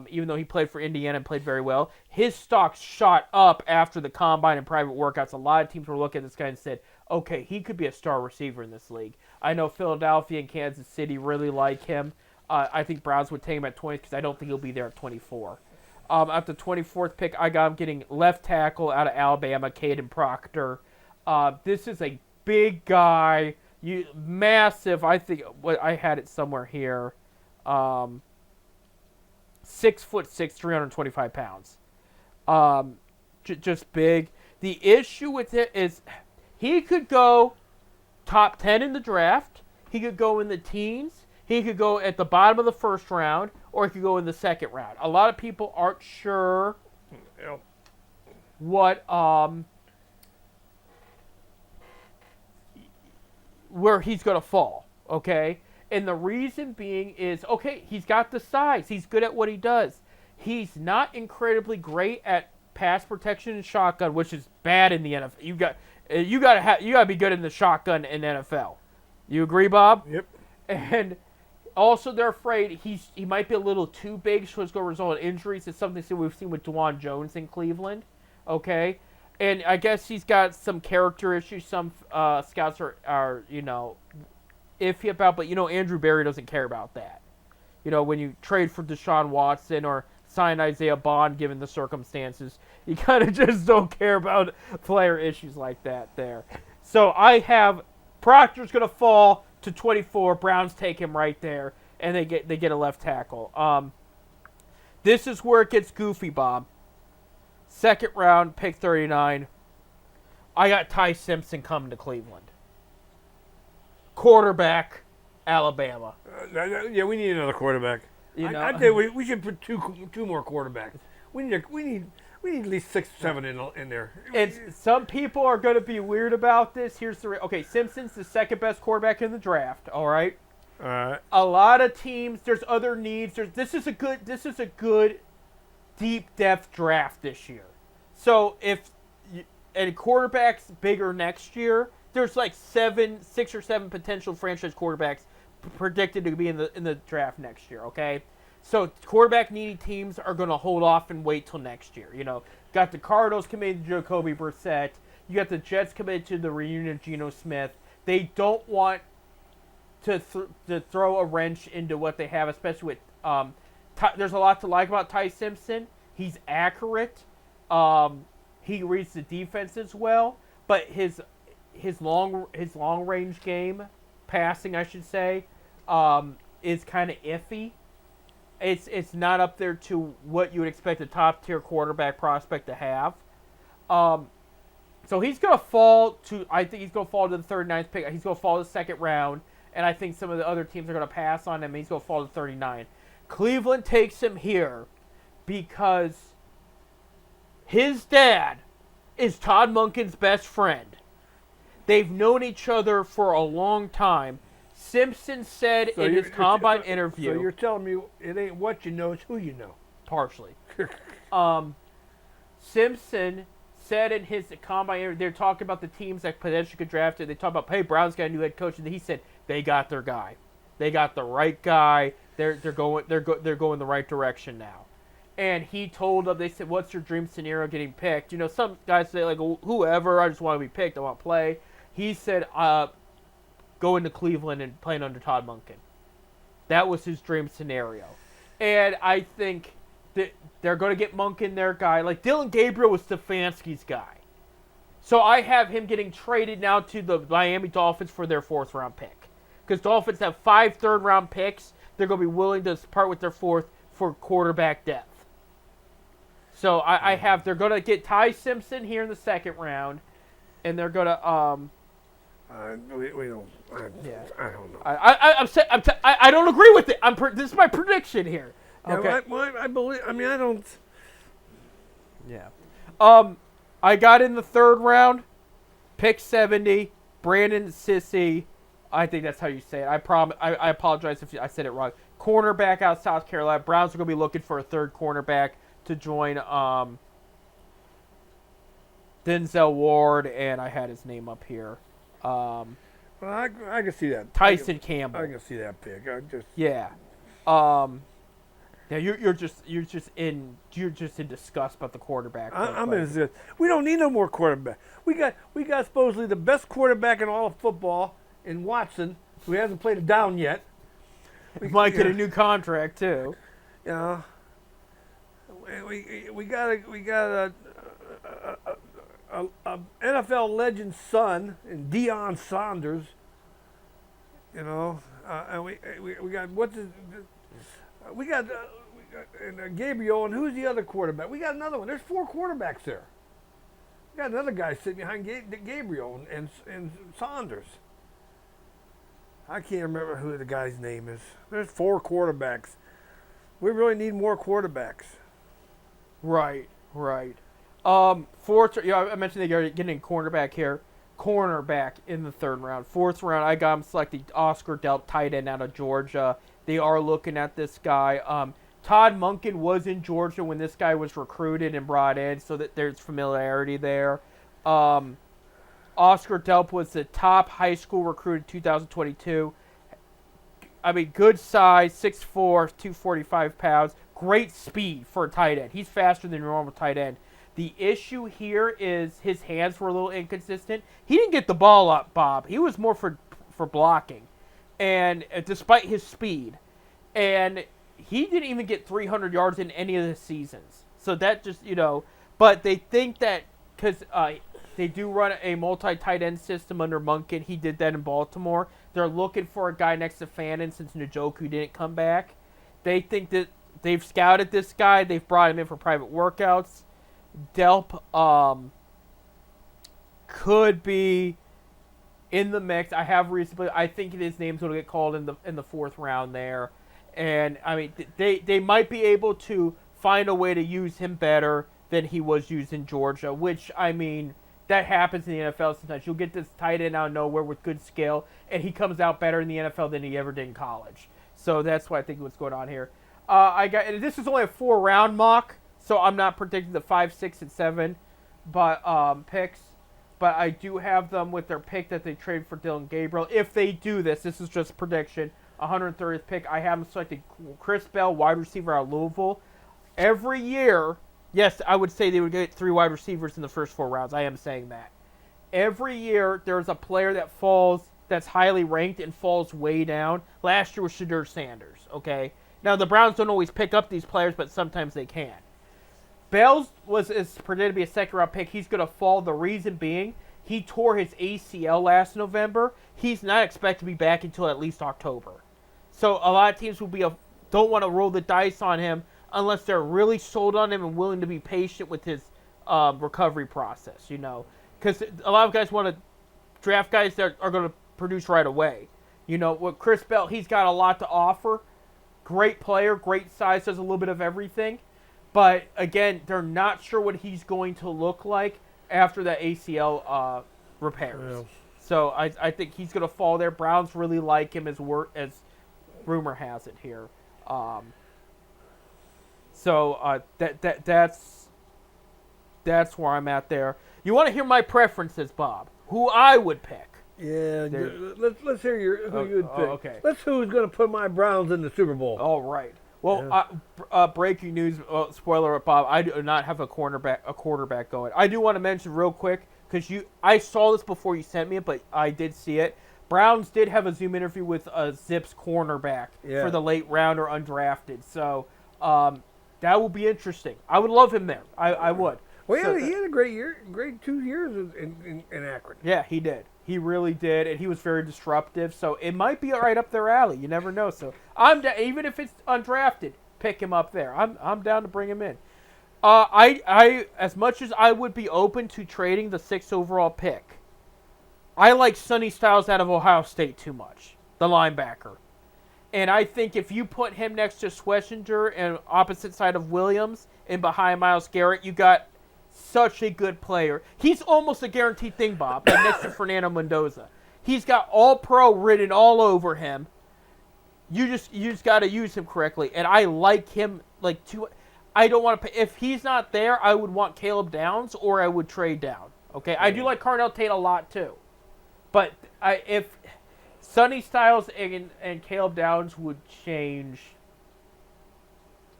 Even though he played for Indiana and played very well. His stock shot up after the combine and private workouts. A lot of teams were looking at this guy and said, okay, he could be a star receiver in this league. I know Philadelphia and Kansas City really like him. I think Browns would take him at 20 because I don't think he'll be there at 24. At the 24th pick, I got him getting left tackle out of Alabama, Caden Proctor. This is a big guy, massive. I think I had it somewhere here. 6'6", 325 pounds. Just big. The issue with it is he could go top 10 in the draft. He could go in the teens. He could go at the bottom of the first round, or he could go in the second round. A lot of people aren't sure what where he's going to fall, okay? And the reason being is, okay, he's got the size. He's good at what he does. He's not incredibly great at pass protection and shotgun, which is bad in the NFL. You got to be good in the shotgun in NFL. You agree, Bob? Yep. And also, they're afraid he might be a little too big, so it's going to result in injuries. It's something that we've seen with DeJuan Jones in Cleveland, okay? And I guess he's got some character issues. Some scouts are iffy about, but Andrew Berry doesn't care about that. When you trade for Deshaun Watson or sign Isaiah Bond, given the circumstances, you kind of just don't care about player issues like that there. So I have Proctor's going to fall to 24. Browns take him right there. and they get a left tackle. This is where it gets goofy, Bob. Second round, pick 39. I got Ty Simpson coming to Cleveland. Quarterback, Alabama. Yeah, we need another quarterback. You know, I think we should put two more quarterbacks. We need at least 6, 7 in there. Some people are going to be weird about this. Okay, Simpson's the second best quarterback in the draft. All right. All right. A lot of teams. There's other needs. This is a good deep depth draft this year. So and quarterbacks bigger next year. There's like 6 or 7 potential franchise quarterbacks predicted to be in the draft next year. Okay. So quarterback needy teams are going to hold off and wait till next year. You know, got the Cardinals committed to Jacoby Brissett. You got the Jets committed to the reunion of Geno Smith. They don't want to throw a wrench into what they have, especially with there's a lot to like about Ty Simpson. He's accurate. He reads the defenses well, but his long range game, passing I should say, is kind of iffy. It's not up there to what you would expect a top tier quarterback prospect to have. So he's gonna fall to. I think he's gonna fall to the 39th pick. He's gonna fall to the second round, and I think some of the other teams are gonna pass on him. And he's gonna fall to 39. Cleveland takes him here because his dad is Todd Monken's best friend. They've known each other for a long time. Simpson said in his combine interview. So you're telling me it ain't what you know, it's who you know. Partially. Simpson said in his combine interview, they're talking about the teams that potentially could draft it. They talk about, hey, Brown's got a new head coach, and he said they got their guy. They got the right guy. They're going the right direction now. And he told them, they said, what's your dream scenario getting picked? You know, some guys say, like, whoever, I just want to be picked. I want to play. He said, going to Cleveland and playing under Todd Monken. That was his dream scenario. And I think that they're going to get Monken their guy. Like, Dylan Gabriel was Stefanski's guy. So I have him getting traded now to the Miami Dolphins for their 4th round pick. Because Dolphins have 5 third-round picks. They're going to be willing to part with their 4th for quarterback depth. So they're going to get Ty Simpson here in the 2nd round. And they're going to... we don't. I don't know. I don't agree with it. This is my prediction here. Okay. Yeah, I believe. I mean, I don't. Yeah. I got in the 3rd round, pick 70, Brandon Sissy. I think that's how you say it. I apologize if I said it wrong. Cornerback out of South Carolina. Browns are going to be looking for a 3rd cornerback to join Denzel Ward, and I had his name up here. Well, I can see that. Tyson Campbell. I can see that pick. Yeah. Yeah, you're just in disgust about the quarterback. I'm in disgust. We don't need no more quarterback. We got supposedly the best quarterback in all of football in Watson, who hasn't played it down yet. We might get a new contract too. Yeah. We got a NFL legend's son in Deion Sanders. You know, and we got Gabriel, and who's the other quarterback? We got another one. There's 4 quarterbacks there. We got another guy sitting behind Gabriel and Saunders. I can't remember who the guy's name is. There's 4 quarterbacks. We really need more quarterbacks. Right. 4th. Yeah, I mentioned they're getting a cornerback here. Cornerback in the 3rd round. 4th round, I got him selected Oscar Delp, tight end out of Georgia. They are looking at this guy. Todd Monken was in Georgia when this guy was recruited and brought in, so that there's familiarity there. Oscar Delp was the top high school recruit in 2022. I mean, good size, 6'4", 245 pounds. Great speed for a tight end. He's faster than a normal tight end. The issue here is his hands were a little inconsistent. He didn't get the ball up, Bob. He was more for blocking, and despite his speed. And he didn't even get 300 yards in any of the seasons. So that just, but they think that because they do run a multi-tight end system under Monken. He did that in Baltimore. They're looking for a guy next to Fannin since Njoku didn't come back. They think that they've scouted this guy. They've brought him in for private workouts. Delp could be in the mix. I think his name's going to get called in the fourth round there. And, I mean, they might be able to find a way to use him better than he was used in Georgia, which, I mean, that happens in the NFL sometimes. You'll get this tight end out of nowhere with good skill, and he comes out better in the NFL than he ever did in college. So that's what I think what's going on here. This is only a 4-round mock, so I'm not predicting the 5, 6, and 7 picks. But I do have them with their pick that they traded for Dylan Gabriel. If they do this is just prediction, 130th pick, I have them selected Chris Bell, wide receiver out of Louisville. Every year, yes, I would say they would get 3 wide receivers in the first 4 rounds. I am saying that. Every year, there's a player that's highly ranked and falls way down. Last year was Shadur Sanders, okay? Now, the Browns don't always pick up these players, but sometimes they can. Bell is predicted to be a second-round pick. He's going to fall. The reason being, he tore his ACL last November. He's not expected to be back until at least October. So a lot of teams don't want to roll the dice on him unless they're really sold on him and willing to be patient with his recovery process, you know. Because a lot of guys want to draft guys that are going to produce right away. You know, with Chris Bell, he's got a lot to offer. Great player, great size, does a little bit of everything. But, again, they're not sure what he's going to look like after that ACL repairs. Yeah. So I think he's going to fall there. Browns really like him as rumor has it here. That's where I'm at there. You want to hear my preferences, Bob? Who I would pick? Yeah, let's hear who you would pick. Okay. Let's who's going to put my Browns in the Super Bowl. All right. Well, breaking news. Spoiler, Bob. I do not have a quarterback going. I do want to mention real quick because I saw this before you sent me it, but I did see it. Browns did have a Zoom interview with Zips cornerback for the late round or undrafted. So that will be interesting. I would love him there. I would. Well, he had a great 2 years in Akron. Yeah, he did. He really did, and he was very disruptive. So it might be right up their alley. You never know. So even if it's undrafted, pick him up there. I'm down to bring him in. I as much as I would be open to trading the 6th overall pick, I like Sonny Styles out of Ohio State too much, the linebacker. And I think if you put him next to Schlesinger and opposite side of Williams and behind Myles Garrett, you got such a good player. He's almost a guaranteed thing, Bob, like next to Fernando Mendoza. He's got all-pro written all over him. You just got to use him correctly. And I like him I don't want to. If he's not there, I would want Caleb Downs or I would trade down. Okay, I do like Cardell Tate a lot too, but if Sonny Styles and Caleb Downs would change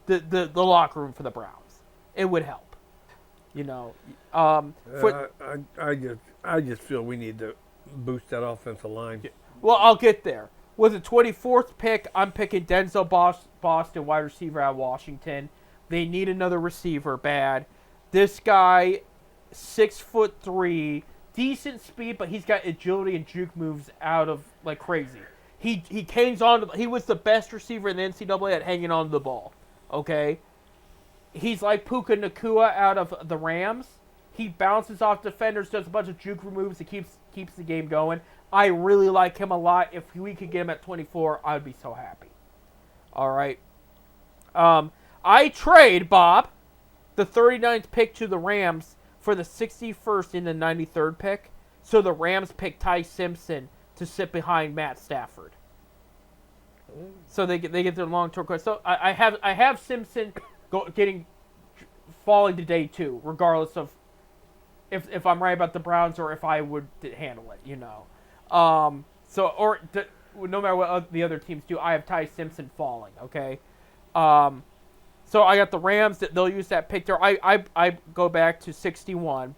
the locker room for the Browns, it would help. You know, I just feel we need to boost that offensive line. Well, I'll get there. With the 24th pick, I'm picking Denzel Boston, wide receiver out of Washington. They need another receiver bad. This guy, 6'3", decent speed, but he's got agility and juke moves out of like crazy. He canes on. He was the best receiver in the NCAA at hanging on to the ball. Okay. He's like Puka Nacua out of the Rams. He bounces off defenders, does a bunch of juke moves, and keeps the game going. I really like him a lot. If we could get him at 24, I'd be so happy. All right. I trade, Bob, the 39th pick to the Rams for the 61st and the 93rd pick. So the Rams pick Ty Simpson to sit behind Matt Stafford. So they get their long-term coach. So I have Simpson falling to day 2, regardless of if I'm right about the Browns or if I would handle it, you know. No matter what the other teams do, I have Ty Simpson falling, okay? So I got the Rams, that they'll use that pick there. I go back to 61,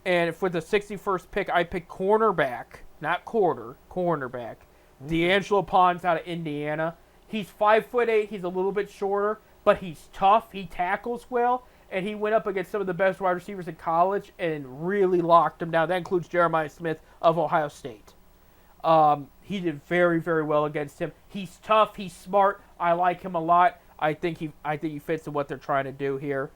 and for the 61st pick, I pick cornerback, not cornerback, D'Angelo Pons out of Indiana. He's 5'8", he's a little bit shorter, but he's tough, he tackles well, and he went up against some of the best wide receivers in college and really locked them down. That includes Jeremiah Smith of Ohio State. He did very, very well against him. He's tough. He's smart. I like him a lot. I think he fits in what they're trying to do here.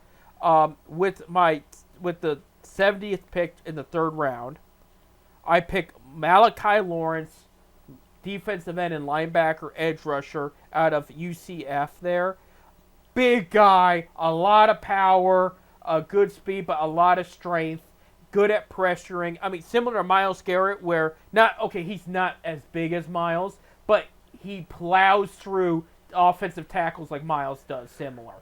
With the 70th pick in the third round, I pick Malachi Lawrence, defensive end and linebacker, edge rusher out of UCF there. Big guy, a lot of power, good speed, but a lot of strength. Good at pressuring. I mean, similar to Myles Garrett, where he's not as big as Myles, but he plows through offensive tackles like Myles does, similar.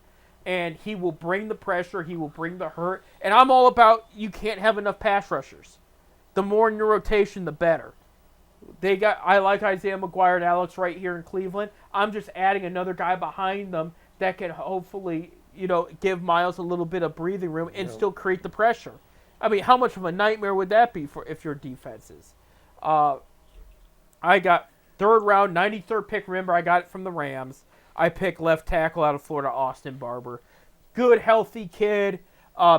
And he will bring the pressure, he will bring the hurt. And I'm all about you can't have enough pass rushers. The more in your rotation, the better. I like Isaiah McGuire and Alex Wright here in Cleveland. I'm just adding another guy behind them that can hopefully, give Myles a little bit of breathing room and still create the pressure. I mean, how much of a nightmare would that be if your defense is? I got third round, 93rd pick. Remember, I got it from the Rams. I picked left tackle out of Florida, Austin Barber. Good, healthy kid.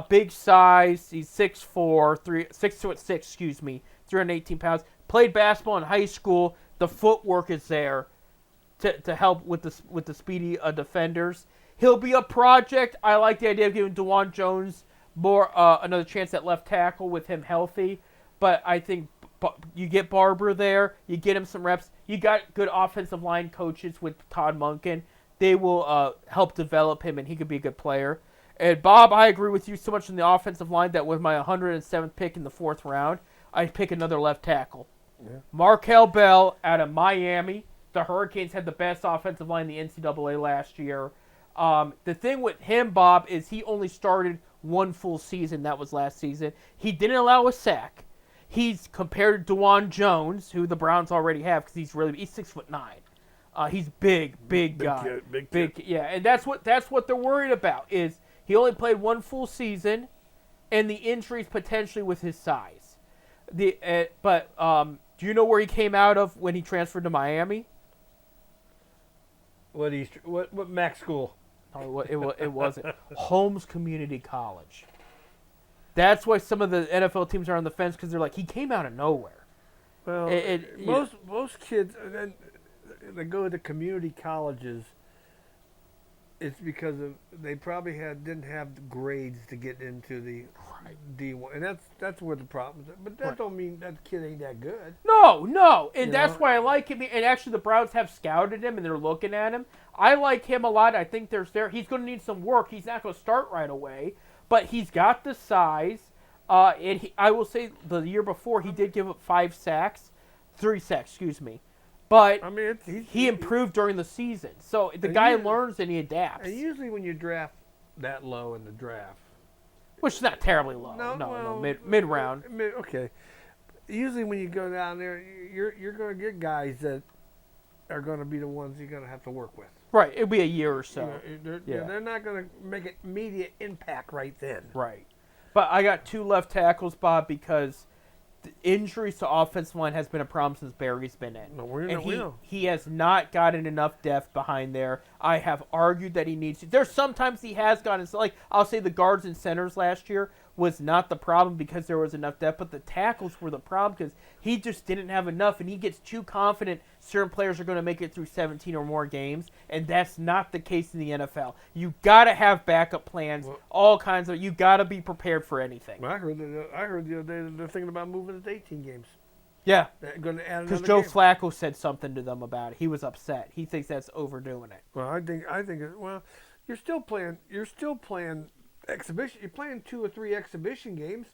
Big size. He's 6'4", 6'6", 318 pounds. Played basketball in high school. The footwork is there to help with the speedy defenders. He'll be a project. I like the idea of giving DeJuan Jones more another chance at left tackle with him healthy. But I think you get Barber there. You get him some reps. You got good offensive line coaches with Todd Monken. They will help develop him, and he could be a good player. And Bob, I agree with you so much on the offensive line that with my 107th pick in the fourth round, I'd pick another left tackle. Yeah. Markel Bell out of Miami. The Hurricanes had the best offensive line in the NCAA last year. The thing with him, Bob, is he only started one full season. That was last season. He didn't allow a sack. He's compared to DeJuan Jones, who the Browns already have, because he's 6'9". He's big guy. Big kid. Yeah, and that's what they're worried about. Is he only played one full season, and the injuries potentially with his size. But do you know where he came out of when he transferred to Miami? What MAC school? Oh, it wasn't. Holmes Community College. That's why some of the NFL teams are on the fence, because they're like, he came out of nowhere. Well, most kids that go to community colleges, it's because they probably didn't have the grades to get into the D1, and that's where the problem is. But that don't mean that kid ain't that good. No, and that's why I like him. And actually, the Browns have scouted him, and they're looking at him. I like him a lot. I think he's going to need some work. He's not going to start right away, but he's got the size. And I will say the year before he did give up 3 sacks, But I mean, he improved during the season. So the guy learns and he adapts. And usually when you draft that low in the draft, which is not terribly low. No, mid round. Okay. Usually when you go down there, you're going to get guys that are going to be the ones you're going to have to work with. Right. It'll be a year or so. They're not going to make an immediate impact right then. Right. But I got 2 left tackles, Bob, because the injuries to offensive line has been a problem since Barry's been in. He has not gotten enough depth behind there. I have argued that he needs to. There's sometimes he has gotten, like I'll say the guards and centers last year was not the problem because there was enough depth, but the tackles were the problem because he just didn't have enough, and he gets too confident certain players are going to make it through 17 or more games, and that's not the case in the NFL. You got to have backup plans, all kinds of. You got to be prepared for anything. Well, I heard the other day they're thinking about moving it to 18 games. Yeah, because Joe Flacco said something to them about it. He was upset. He thinks that's overdoing it. Well, I think you're still playing exhibition. You're playing 2 or 3 exhibition games.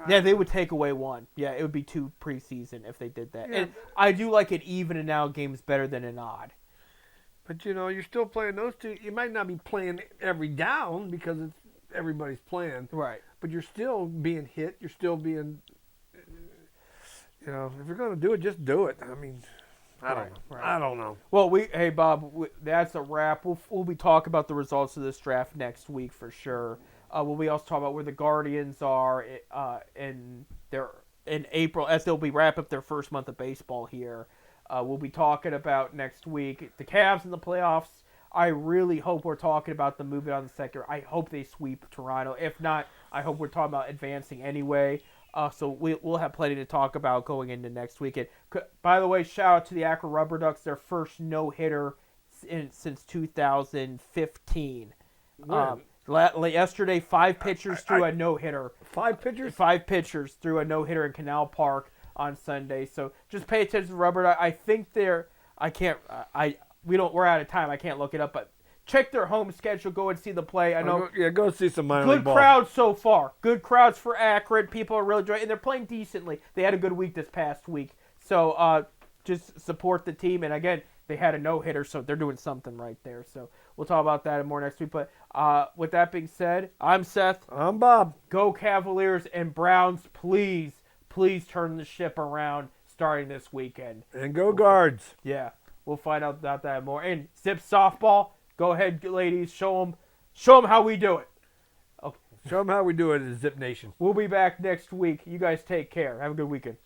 Yeah, they would take away 1. Yeah, it would be 2 preseason if they did that. Yeah. And I do like an even and out games better than an odd. But you're still playing those 2. You might not be playing every down because everybody's playing. Right. But you're still being hit. You're still being. If you're going to do it, just do it. I mean, I don't know. Well, hey Bob, that's a wrap. We'll be talking about the results of this draft next week for sure. We'll be also talking about where the Guardians are in April as they'll be wrap up their first month of baseball here. We'll be talking about next week the Cavs in the playoffs. I really hope we're talking about them moving on the sector. I hope they sweep Toronto. If not, I hope we're talking about advancing anyway. So we'll have plenty to talk about going into next weekend. By the way, shout out to the Akron Rubber Ducks, their first no-hitter since 2015. Yesterday, 5 pitchers threw a no-hitter. 5 pitchers? 5 pitchers threw a no-hitter in Canal Park on Sunday. So just pay attention to Rubber Duck. I think we're out of time. I can't look it up, but check their home schedule. Go and see the play. I know. Go see some minor league Good ball. crowds so far. Good crowds for Akron. People are really enjoying it, and they're playing decently. They had a good week this past week. So just support the team. And again, they had a no-hitter, so they're doing something right there. So we'll talk about that and more next week. But with that being said, I'm Seth. I'm Bob. Go Cavaliers and Browns. Please turn the ship around starting this weekend. And go Guards. Yeah, we'll find out about that more. And Zip softball. Go ahead, ladies. Show them how we do it. Okay. Show them how we do it in Zip Nation. We'll be back next week. You guys take care. Have a good weekend.